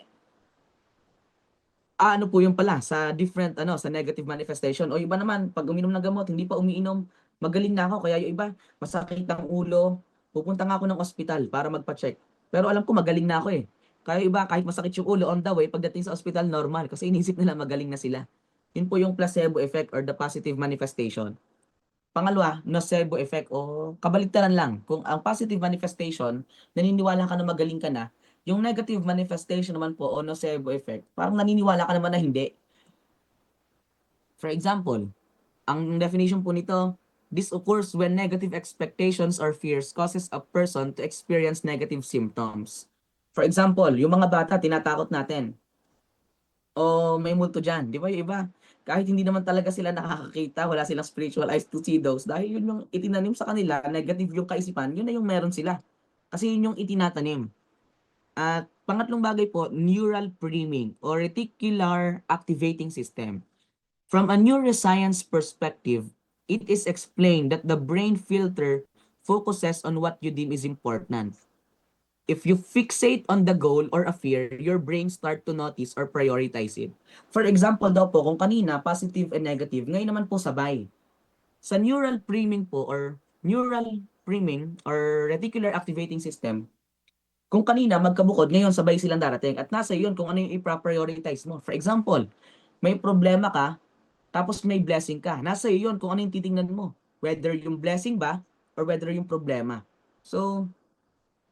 ano po yung pala sa different sa negative manifestation. O iba naman, pag uminom ng gamot, hindi pa umiinom, magaling na ako. Kaya yung iba, masakit ang ulo, pupunta nga ako ng ospital para magpa-check. Pero alam ko magaling na ako eh. Kaya iba, kahit masakit yung ulo on the way, pagdating sa ospital, normal. Kasi inisip nila magaling na sila. Yun po yung placebo effect or the positive manifestation. Pangalawa, nocebo effect o kabaligtaran lang. Kung ang positive manifestation, naniniwala ka na magaling ka na, yung negative manifestation naman po o nocebo effect, parang naniniwala ka naman na hindi. For example, ang definition po nito, This occurs when negative expectations or fears causes a person to experience negative symptoms. For example, yung mga bata, tinatakot natin. O may multo dyan. Di ba yung iba? Kahit hindi naman talaga sila nakakakita, wala silang spiritual eyes to see those. Dahil yun yung itinanim sa kanila, negative yung kaisipan, yun na yung meron sila. Kasi yun yung itinatanim. At pangatlong bagay po, neural priming or reticular activating system. From a neuroscience perspective, it is explained that the brain filter focuses on what you deem is important. If you fixate on the goal or a fear, your brain start to notice or prioritize it. For example daw po, kung kanina positive and negative, ngayon naman po sabay. Sa neural priming po or reticular activating system, kung kanina magkabukod, ngayon sabay silang darating at nasa yun kung ano yung i-prioritize mo. For example, may problema ka, tapos may blessing ka. Nasa iyo yun kung ano yung titingnan mo. Whether yung blessing ba or whether yung problema. So,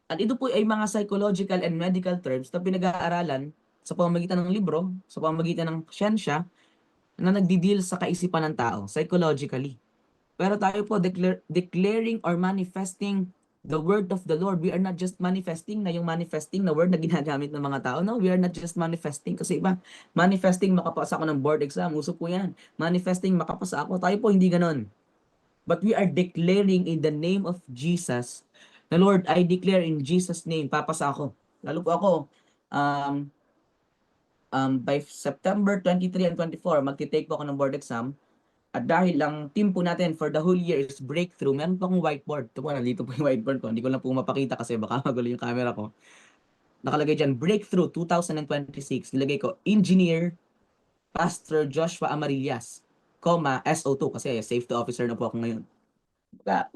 at ito po ay mga psychological and medical terms na pinag-aaralan sa pamamagitan ng libro, sa pamamagitan ng siyensya, na nagdi-deal sa kaisipan ng tao, psychologically. Pero tayo po, declaring or manifesting the word of the Lord, we are not just manifesting na yung manifesting na word na ginagamit ng mga tao. No, we are not just manifesting. Kasi iba, manifesting makapasa ako ng board exam, uso po yan. Manifesting makapasa ako. Tayo po, hindi ganon. But we are declaring in the name of Jesus, the Lord, I declare in Jesus' name, papasa ako. Lalo po ako, um, by September 23 and 24, magti-take po ako ng board exam. At dahil lang team po natin for the whole year is breakthrough, meron po akong whiteboard. Ito po, nandito po yung whiteboard ko. Hindi ko lang po mapakita kasi baka magulo yung camera ko. Nakalagay dyan, Breakthrough 2026. Nilagay ko, Engineer Pastor Joshua Amarillas, SO2 kasi safety officer na po ako ngayon.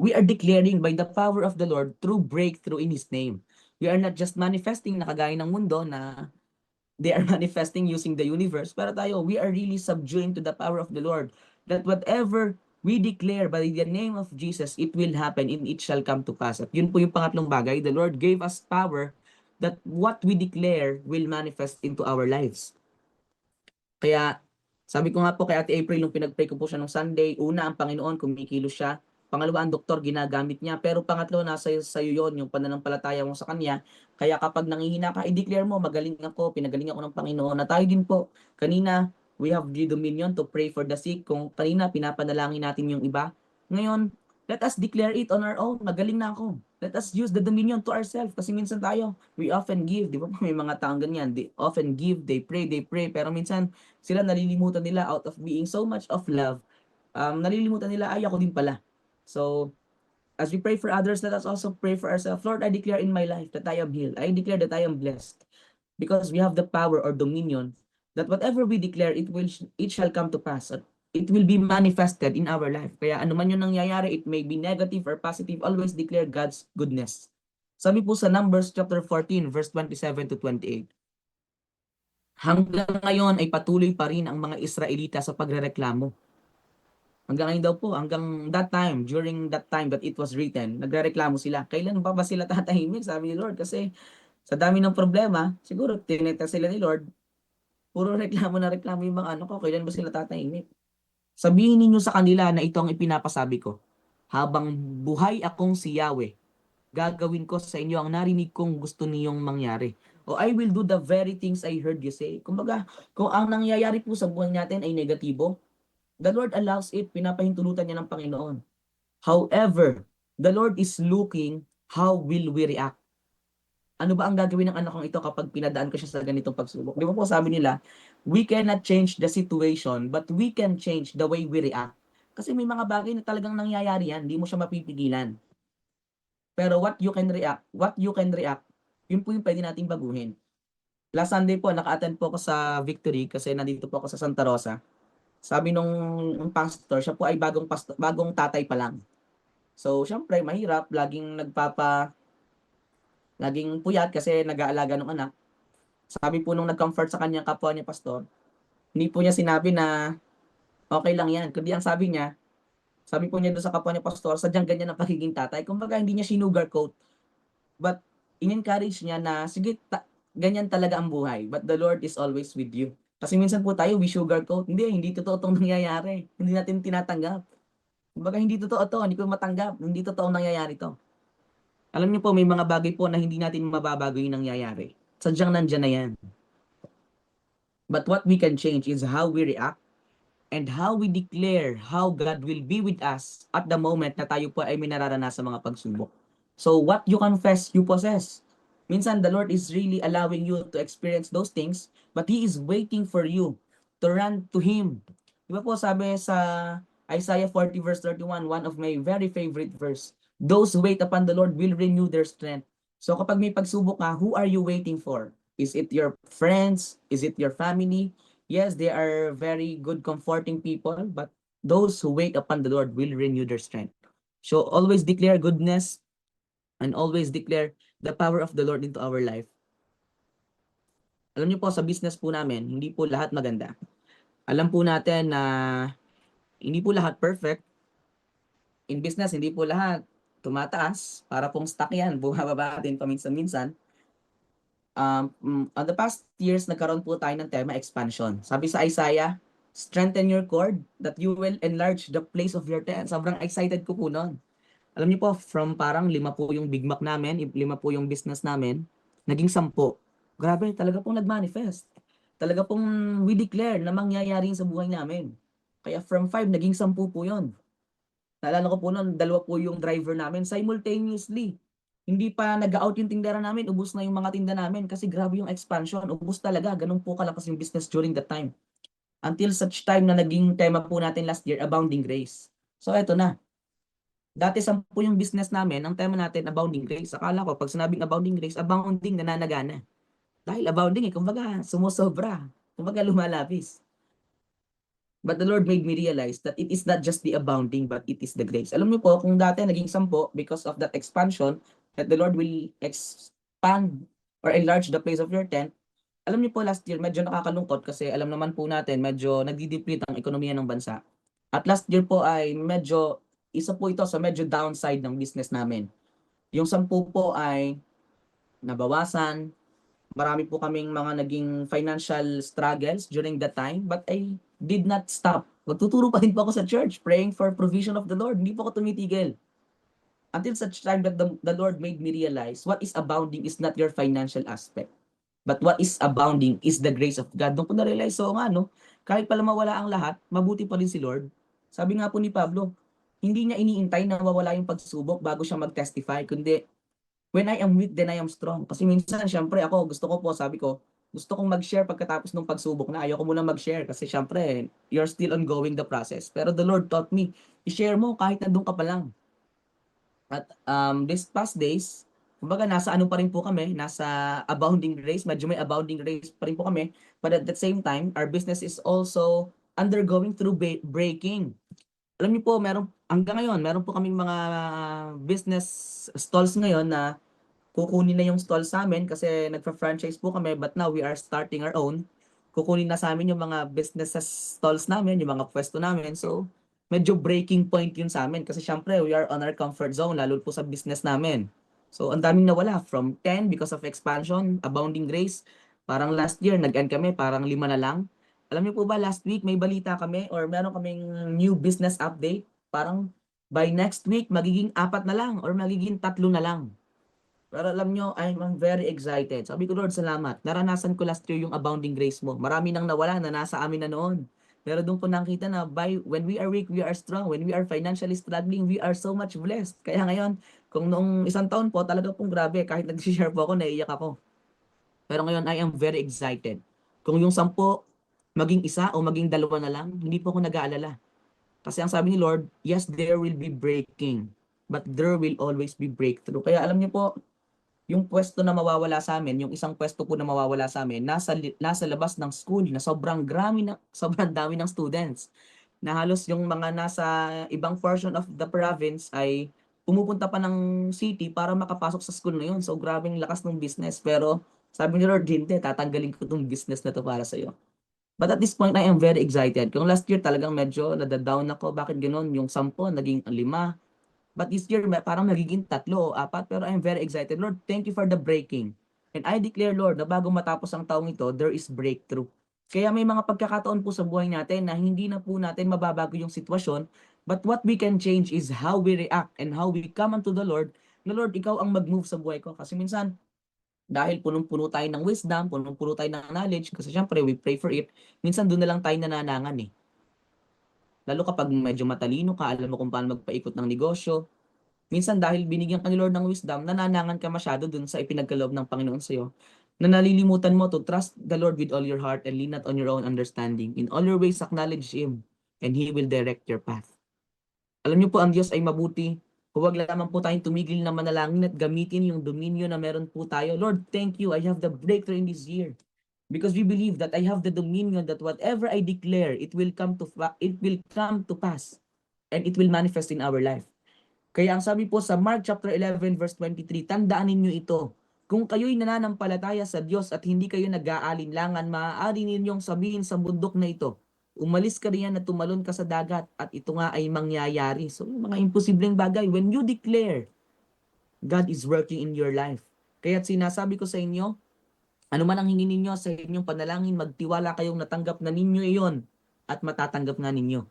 We are declaring by the power of the Lord through breakthrough in His name. We are not just manifesting na kagaya ng mundo na they are manifesting using the universe. Pero tayo, we are really subduing to the power of the Lord. That whatever we declare by the name of Jesus, it will happen and it shall come to pass. At yun po yung pangatlong bagay. The Lord gave us power that what we declare will manifest into our lives. Kaya, sabi ko nga po kay Ate April, nung pinag-pray ko po siya nung Sunday, una, ang Panginoon, kumikilos siya. Pangalawa, ang doktor, ginagamit niya. Pero pangatlo, nasa sa'yo yun, yung pananampalataya mo sa Kanya. Kaya kapag nangihina ka, i-declare mo, magaling ako, pinagaling ako ng Panginoon. Na tayo din po, kanina, we have the dominion to pray for the sick. Kung kanina, pinapanalangin natin yung iba. Ngayon, let us declare it on our own. Magaling na ako. Let us use the dominion to ourselves. Kasi minsan tayo, we often give. Di ba? May mga taong ganyan. They often give, they pray. Pero minsan, sila nalilimutan nila out of being so much of love. Nalilimutan nila, ay ako din pala. So, as we pray for others, let us also pray for ourselves. Lord, I declare in my life that I am healed. I declare that I am blessed. Because we have the power or dominion that whatever we declare, it shall come to pass. At it will be manifested in our life. Kaya ano man yung nangyayari, it may be negative or positive, always declare God's goodness. Sabi po sa Numbers chapter 14, verse 27 to 28. Hanggang ngayon ay patuloy pa rin ang mga Israelita sa pagrereklamo. Hanggang ngayon daw po, hanggang during that time that it was written, nagrereklamo sila. Kailan pa ba sila tatahimik? Sabi ni Lord. Kasi sa dami ng problema, siguro tineta sila ni Lord, puro reklamo na reklamo yung mga ano ko, kailan ba sila tatahimik? Sabihin ninyo sa kanila na ito ang ipinapasabi ko. Habang buhay akong si Yahweh, gagawin ko sa inyo ang narinig kong gusto niyong mangyari. O I will do the very things I heard you say. Kumbaga, kung ang nangyayari po sa buhay natin ay negatibo, the Lord allows it, pinapahintulutan niya ng Panginoon. However, the Lord is looking how will we react. Ano ba ang gagawin ng anak kong ito kapag pinadaan ko siya sa ganitong pagsubok? Di ba po sabi nila, we cannot change the situation, but we can change the way we react. Kasi may mga bagay na talagang nangyayari yan, hindi mo siya mapipigilan. Pero what you can react, yun po yung pwede nating baguhin. Last Sunday po, naka-attend po ako sa Victory kasi nandito po ako sa Santa Rosa. Sabi nung pastor, siya po ay bagong tatay pa lang. So, syempre, mahirap, laging puyat kasi nag-aalaga ng anak. Sabi po nung nag-comfort sa kanya kapwa niya pastor, hindi po niya sinabi na okay lang yan. Kundi ang sabi po niya doon sa kapwa niya pastor, sadyang ganyan ang pagiging tatay. Kumbaga hindi niya sinugarcoat. But in-encourage niya na, sige, ganyan talaga ang buhay. But the Lord is always with you. Kasi minsan po tayo, we sugarcoat. Hindi totoo itong nangyayari. Hindi natin tinatanggap. Kumbaga hindi totoo to, hindi ko matanggap, hindi totoo nangyayari to. Alam niyo po, may mga bagay po na hindi natin mababago yung nangyayari. Sadyang nandyan na yan. But what we can change is how we react and how we declare how God will be with us at the moment na tayo po ay may nararanasan mga pagsubok. So what you confess, you possess. Minsan, the Lord is really allowing you to experience those things, but He is waiting for you to run to Him. Di ba po sabi sa Isaiah 40 verse 31, one of my very favorite verse, those who wait upon the Lord will renew their strength. So kapag may pagsubok ka, who are you waiting for? Is it your friends? Is it your family? Yes, they are very good, comforting people, but those who wait upon the Lord will renew their strength. So always declare goodness and always declare the power of the Lord into our life. Alam niyo po, sa business po namin, hindi po lahat maganda. Alam po natin na hindi po lahat perfect. In business, hindi po lahat tumataas. Para pong stock yan, bumababa din paminsan-minsan. On the past years, nagkaroon po tayo ng tema expansion. Sabi sa Isaiah, strengthen your cord that you will enlarge the place of your tent. Sobrang excited ko po noon. Alam niyo po, from parang 5 po yung Big Mac namin, 5 po yung business namin, naging 10. Grabe, talaga pong nag-manifest. Talaga pong we declare na mangyayari sa buhay namin. Kaya from 5, naging 10 po yun. Naalala ko po noon, 2 po yung driver namin simultaneously. Hindi pa nag-out yung tindera namin, ubos na yung mga tinda namin kasi grabe yung expansion, ubos talaga, ganun po kalakas yung business during that time. Until such time na naging tema po natin last year, Abounding Grace. So eto na, dati 10 yung business namin, ang tema natin, Abounding Grace. Akala ko, pag sinabing Abounding Grace, abounding, nananagana. Dahil abounding kumbaga, sumusobra. Kumbaga, lumalabis. But the Lord made me realize that it is not just the abounding, but it is the grace. Alam niyo po, kung dati naging 10 because of that expansion, that the Lord will expand or enlarge the place of your tent, alam niyo po last year, medyo nakakalungkot kasi alam naman po natin, medyo nagdi-deplete ang ekonomiya ng bansa. At last year po ay medyo, isa po ito sa medyo downside ng business namin. Yung 10 po ay nabawasan, marami po kaming mga naging financial struggles during that time, but I did not stop. Magtuturo pa rin po ako sa church, praying for provision of the Lord. Hindi po ako tumitigil. Until such time that the Lord made me realize what is abounding is not your financial aspect. But what is abounding is the grace of God. Doon ko na-realize, so nga, no, kahit pala mawala ang lahat, mabuti pa rin si Lord. Sabi nga po ni Pablo, hindi niya iniintay na mawala yung pagsubok bago siya mag-testify, kundi when I am weak, then I am strong. Kasi minsan, syempre ako, gusto ko po, sabi ko, gusto kong mag-share pagkatapos ng pagsubok na. Ayoko muna mag-share kasi syempre, you're still ongoing the process. Pero the Lord taught me, i-share mo kahit nandun ka pa lang. At this past days, kumbaga nasa ano pa rin po kami, nasa abounding grace, medyo may abounding grace pa rin po kami. But at the same time, our business is also undergoing through breaking. Alam niyo po, hanggang ngayon, meron po kaming mga business stalls ngayon na kukunin na yung stall sa amin kasi nagfa-franchise po kami, but now we are starting our own. Kukunin na sa amin yung mga businesses stalls namin, yung mga pwesto namin. So, medyo breaking point yun sa amin kasi syempre we are on our comfort zone lalo po sa business namin. So, ang daming nawala from 10 because of expansion, abounding grace. Parang last year, nag-end kami, parang 5 na lang. Alam niyo po ba, last week may balita kami or meron kaming new business update. Parang by next week, magiging 4 na lang or magiging 3 na lang. Pero alam nyo, I'm very excited. Sabi ko, Lord, salamat. Naranasan ko last year yung abounding grace mo. Marami nang nawala na nasa amin na noon. Pero doon ko nakita na when we are weak, we are strong. When we are financially struggling, we are so much blessed. Kaya ngayon, kung noong 1 taon po, talaga pong grabe. Kahit nag-share po ako, naiiyak ako. Pero ngayon, I am very excited. Kung yung 10, maging 1 o maging 2 na lang, hindi po ako nag-aalala. Kasi ang sabi ni Lord, yes, there will be breaking, but there will always be breakthrough. Kaya alam niyo po, yung pwesto na mawawala sa amin, yung isang pwesto po na mawawala sa amin, nasa labas ng school na sobrang dami ng students. Na halos yung mga nasa ibang portion of the province ay pumupunta pa ng city para makapasok sa school na yun. So grabing lakas ng business. Pero sabi ni Lord, hindi, tatanggalin ko tong business na to para sa iyo. But at this point, I am very excited. Kung last year talagang medyo nadadown ako, bakit ganoon? Yung 10, naging 5. But this year, parang nagiging 3 o 4, pero I'm very excited. Lord, thank you for the breaking. And I declare, Lord, na bago matapos ang taong ito, there is breakthrough. Kaya may mga pagkakataon po sa buhay natin na hindi na po natin mababago yung sitwasyon, But what we can change is how we react and how we come unto the Lord, na Lord, ikaw ang mag-move sa buhay ko. Kasi minsan, dahil punong-puno tayo ng wisdom, punong-puno tayo ng knowledge, kasi syempre we pray for it, minsan doon na lang tayo nananangan eh. Lalo kapag medyo matalino ka, alam mo kung paano magpaikot ng negosyo, minsan dahil binigyan ka ni Lord ng wisdom, nananangan ka masyado dun sa ipinagkaloob ng Panginoon sa'yo, na nalilimutan mo to trust the Lord with all your heart and lean not on your own understanding. In all your ways, acknowledge Him, and He will direct your path. Alam niyo po, ang Diyos ay mabuti. Huwag lamang po tayong tumigil na manalangin at gamitin yung dominion na meron po tayo. Lord, thank you. I have the breakthrough in this year. Because we believe that I have the dominion that whatever I declare, it will come to pass and it will manifest in our life. Kaya ang sabi po sa Mark chapter 11 verse 23, tandaan ninyo ito. Kung kayo'y nananampalataya sa Diyos at hindi kayo nag-aalinlangan, maaari ninyong sabihin sa bundok na ito, umalis ka riyan at tumalon ka sa dagat at ito nga ay mangyayari. So yung mga imposibleng bagay, when you declare, God is working in your life. Kaya sinasabi ko sa inyo, ano man ang hingin ninyo sa inyong panalangin, magtiwala kayong natanggap na ninyo iyon at matatanggap nga ninyo.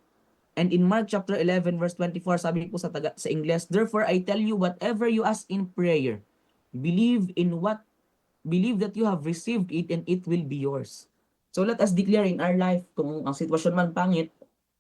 And in Mark chapter 11 verse 24, sabi po sa English, therefore I tell you, whatever you ask in prayer, believe believe that you have received it and it will be yours. So let us declare in our life, kung ang sitwasyon man pangit,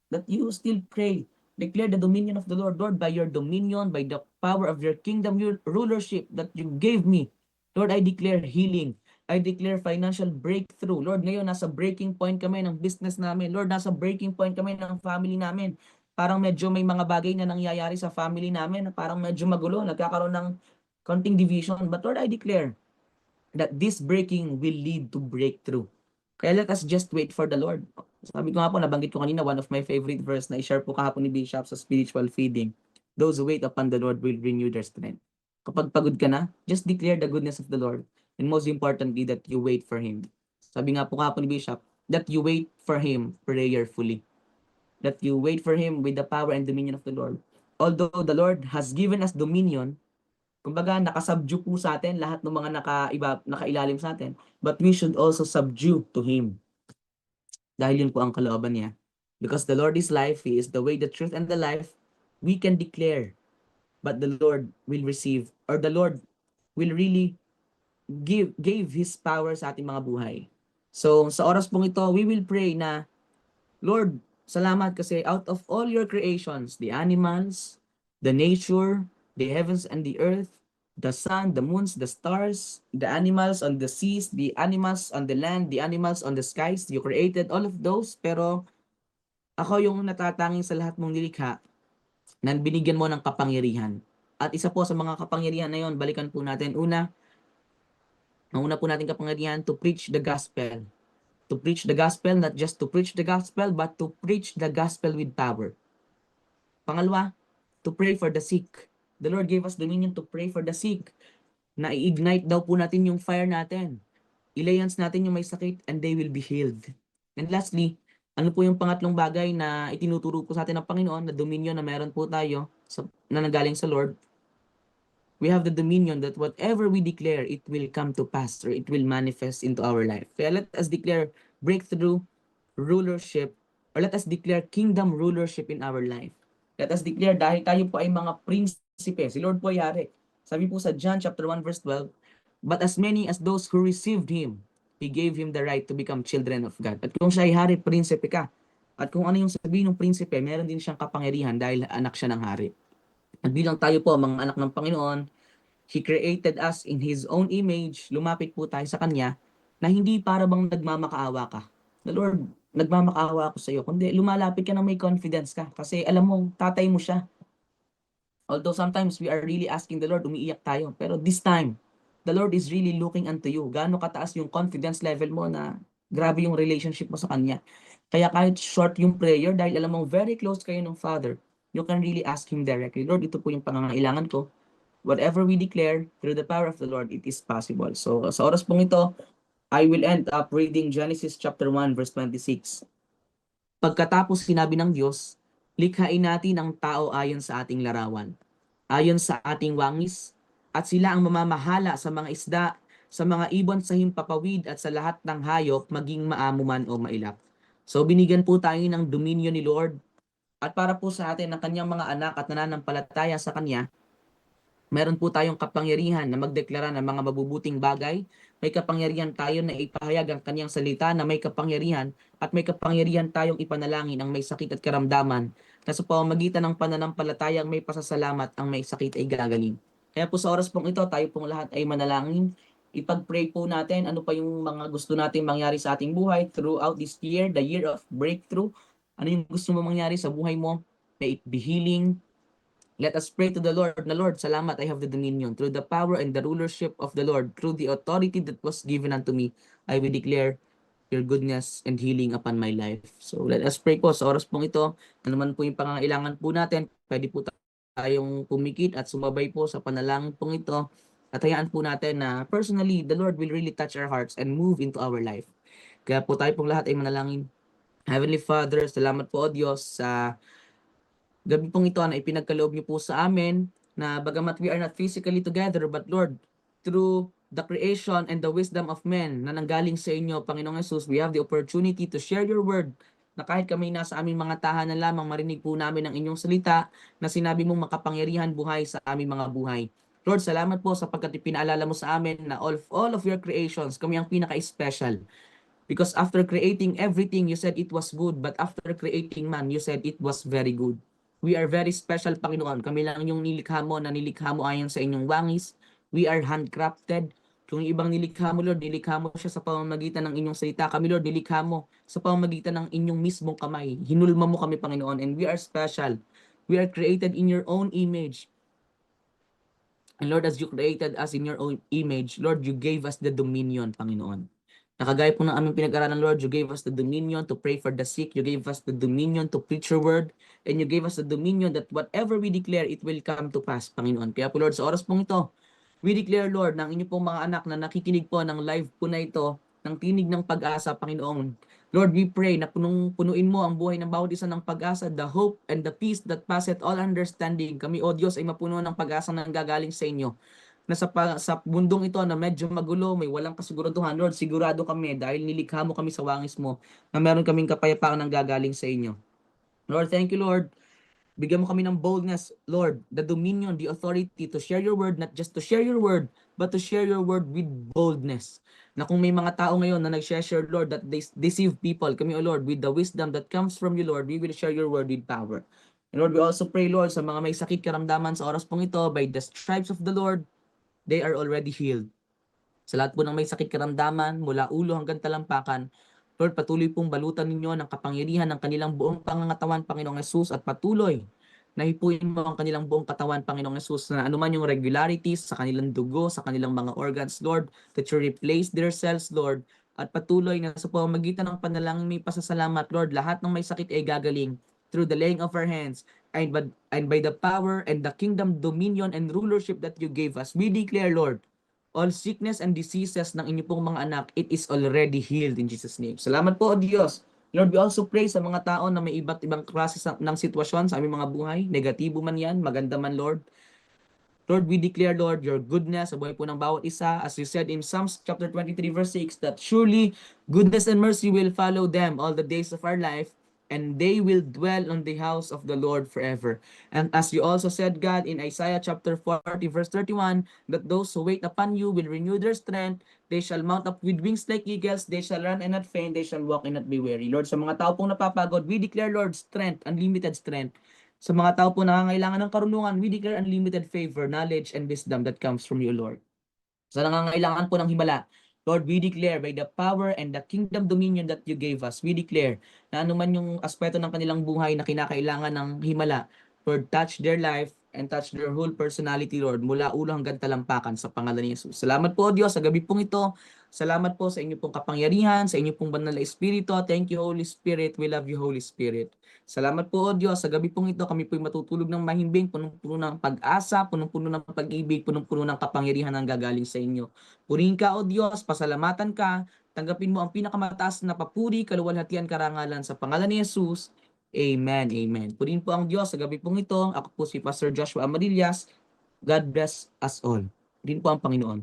that you still pray. Declare the dominion of the Lord. Lord, by your dominion, by the power of your kingdom, your rulership that you gave me, Lord, I declare healing. I declare financial breakthrough. Lord, ngayon nasa breaking point kami ng business namin. Lord, nasa breaking point kami ng family namin. Parang medyo may mga bagay na nangyayari sa family namin na parang medyo magulo, nagkakaroon ng konting division. But Lord, I declare that this breaking will lead to breakthrough. Kaya let us just wait for the Lord. Sabi ko nga po, nabanggit ko kanina, one of my favorite verse na i-share po kahapon ni Bishop sa spiritual feeding. Those who wait upon the Lord will renew their strength. Kapag pagod ka na, just declare the goodness of the Lord. And most importantly, that you wait for Him. Sabi nga po kahapon ni Bishop, that you wait for Him prayerfully. That you wait for Him with the power and dominion of the Lord. Although the Lord has given us dominion, kumbaga nakasubdue po sa atin lahat ng mga nakailalim sa atin, but we should also subdue to Him. Dahil yun po ang kalooban niya. Because the Lord is life, He is the way, the truth, and the life, we can declare, but the Lord will receive, or the Lord will really gave His power sa ating mga buhay. So, sa oras pong ito, we will pray na, Lord, salamat kasi out of all your creations, the animals, the nature, the heavens and the earth, the sun, the moons, the stars, the animals on the seas, the animals on the land, the animals on the skies, you created all of those, pero ako yung natatanging sa lahat mong nilikha na binigyan mo ng kapangyarihan. At isa po sa mga kapangyarihan na yon, balikan po natin. Ang una po natin kapangyarihan to preach the gospel. To preach the gospel, not just to preach the gospel, but to preach the gospel with power. Pangalawa, to pray for the sick. The Lord gave us dominion to pray for the sick. Na i-ignite daw po natin yung fire natin. Ilayans natin yung may sakit and they will be healed. And lastly, ano po yung pangatlong bagay na itinuturo po sa atin ng Panginoon na dominion na meron po tayo na nanggaling sa Lord? We have the dominion that whatever we declare, it will come to pass or it will manifest into our life. Kaya let us declare breakthrough, rulership, or let us declare kingdom rulership in our life. Let us declare dahil tayo po ay mga prinsipe. Si Lord po ay hari. Sabi po sa John chapter 1 verse 12, but as many as those who received Him, He gave Him the right to become children of God. At kung siya ay hari, prinsipe ka. At kung ano yung sabihin ng prinsipe, meron din siyang kapangyarihan dahil anak siya ng hari. At bilang tayo po, mga anak ng Panginoon, He created us in His own image, lumapit po tayo sa Kanya, na hindi para bang nagmamakaawa ka. The Lord, nagmamakaawa ako sa iyo. Kundi lumalapit ka na may confidence ka. Kasi alam mo, tatay mo siya. Although sometimes we are really asking the Lord, umiiyak tayo. Pero this time, the Lord is really looking unto you. Gaano kataas yung confidence level mo na grabe yung relationship mo sa Kanya. Kaya kahit short yung prayer, dahil alam mo, very close kayo ng Father, you can really ask Him directly, Lord, ito po yung pangangailangan ko. Whatever we declare, through the power of the Lord, it is possible. So, sa oras pong ito, I will end up reading Genesis chapter 1, verse 26. Pagkatapos sinabi ng Diyos, likhain natin ang tao ayon sa ating larawan, ayon sa ating wangis, at sila ang mamamahala sa mga isda, sa mga ibon sa himpapawid at sa lahat ng hayop, maging maamo man o mailap. So binigyan po tayo ng dominion ni Lord At para po sa atin ng kanyang mga anak at nananampalataya sa kanya, meron po tayong kapangyarihan na magdeklara ng mga mabubuting bagay. May kapangyarihan tayo na ipahayag ang kanyang salita na may kapangyarihan at may kapangyarihan tayong ipanalangin ang may sakit at karamdaman na sa pamamagitan ng pananampalatayang may pasasalamat ang may sakit ay gagaling. Kaya po sa oras pong ito, tayo pong lahat ay manalangin. Ipag-pray po natin ano pa yung mga gusto nating mangyari sa ating buhay throughout this year, the year of breakthrough. Ano yung gusto mo mangyari sa buhay mo? May it be healing. Let us pray to the Lord. Na Lord, salamat, I have the dominion. Through the power and the rulership of the Lord, through the authority that was given unto me, I will declare your goodness and healing upon my life. So let us pray po sa oras pong ito. Ano man po yung pangangailangan po natin, pwede po tayong pumikit at sumabay po sa panalangin pong ito. At hayaan po natin na personally, the Lord will really touch our hearts and move into our life. Kaya po tayo pong lahat ay manalangin. Heavenly Father, salamat po o Diyos sa gabi pong ito na ipinagkaloob niyo po sa amin na bagamat we are not physically together, but Lord, through the creation and the wisdom of men na nanggaling sa inyo, Panginoong Yesus, we have the opportunity to share your word na kahit kami nasa aming mga tahanan lamang, marinig po namin ang inyong salita na sinabi mong makapangyarihan buhay sa aming mga buhay. Lord, salamat po sapagkat ipinaalala mo sa amin na all of your creations, kami ang pinaka-special. Because after creating everything, you said it was good. But after creating man, you said it was very good. We are very special, Panginoon. Kami lang yung nilikha mo na nilikha mo ayon sa inyong wangis. We are handcrafted. Kung yung ibang nilikha mo, Lord, nilikha mo siya sa pamamagitan ng inyong salita. Kami, Lord, nilikha mo sa pamamagitan ng inyong mismong kamay. Hinulma mo kami, Panginoon. And we are special. We are created in your own image. And Lord, as you created us in your own image, Lord, you gave us the dominion, Panginoon. Nakagaya po ng aming pinag-aralan, Lord, you gave us the dominion to pray for the sick. You gave us the dominion to preach your word. And you gave us the dominion that whatever we declare, it will come to pass, Panginoon. Kaya po, Lord, sa oras pong ito, we declare, Lord, ng inyo pong mga anak na nakikinig po ng live po na ito, ng tinig ng pag-asa, Panginoon. Lord, we pray na punuin mo ang buhay ng bawat isa ng pag-asa, the hope and the peace that passeth all understanding. Kami, O Diyos, ay mapuno ng pag-asa na gagaling sa inyo na sa mundong ito na medyo magulo, may walang kasiguraduhan, Lord, sigurado kami dahil nilikha mo kami sa wangis mo na meron kaming kapayapaan ng gagaling sa inyo. Lord, thank you, Lord. Bigyan mo kami ng boldness, Lord, the dominion, the authority to share your word, not just to share your word, but to share your word with boldness. Na kung may mga tao ngayon na nag-share, Lord, that they deceive people, kami, O Lord, with the wisdom that comes from you, Lord, we will share your word with power. And Lord, we also pray, Lord, sa mga may sakit karamdaman sa oras pong ito, by the stripes of the Lord, they are already healed. Sa lahat po ng may sakit karamdaman, mula ulo hanggang talampakan, Lord, patuloy pong balutan ninyo ng kapangyarihan ng kanilang buong pangangatawan, Panginoong Yesus, at patuloy na hipuin mo ang kanilang buong katawan, Panginoong Yesus, na anuman yung regularities sa kanilang dugo, sa kanilang mga organs, Lord, that you replace their cells, Lord, at patuloy na sa pamamagitan ng panalangin may pasasalamat, Lord, lahat ng may sakit ay gagaling through the laying of our hands, and by the power and the kingdom, dominion, and rulership that you gave us. We declare, Lord, all sickness and diseases ng inyo pong mga anak, it is already healed in Jesus' name. Salamat po, O Diyos. Lord, we also pray sa mga tao na may iba't ibang klase ng sitwasyon sa aming mga buhay. Negatibo man yan, maganda man, Lord. Lord, we declare, Lord, your goodness sa buhay po ng bawat isa. As you said in Psalms chapter 23 verse 6, that surely goodness and mercy will follow them all the days of our life, and they will dwell on the house of the Lord forever. And as you also said, God, in Isaiah chapter 40 verse 31, that those who wait upon you will renew their strength, they shall mount up with wings like eagles, they shall run and not faint, they shall walk and not be weary. Lord, sa mga tao pong napapagod, we declare, Lord, strength, unlimited strength. Sa mga tao po nangangailangan ng karunungan, we declare unlimited favor, knowledge, and wisdom that comes from you, Lord. Sa nangangailangan po ng himala, Lord, we declare by the power and the kingdom dominion that you gave us, we declare na anuman yung aspeto ng kanilang buhay na kinakailangan ng himala, Lord, touch their life and touch their whole personality, Lord, mula ulo hanggang talampakan sa pangalan ni Jesus. Salamat po, Diyos, sa gabi pong ito. Salamat po sa inyo pong kapangyarihan, sa inyo pong banal na Espiritu. Thank you, Holy Spirit. We love you, Holy Spirit. Salamat po, O Diyos, sa gabi pong ito, kami po'y matutulog ng mahimbing, punong-puno ng pag-asa, punong-puno ng pag-ibig, punong-puno ng kapangyarihan ang gagaling sa inyo. Purihin ka, O Diyos, pasalamatan ka, tanggapin mo ang pinakamataas na papuri, kaluwalhatian, karangalan sa pangalan ni Jesus. Amen, amen. Purihin po ang Diyos sa gabi pong ito. Ako po si Pastor Joshua Amarillas. God bless us all. Purihin po ang Panginoon.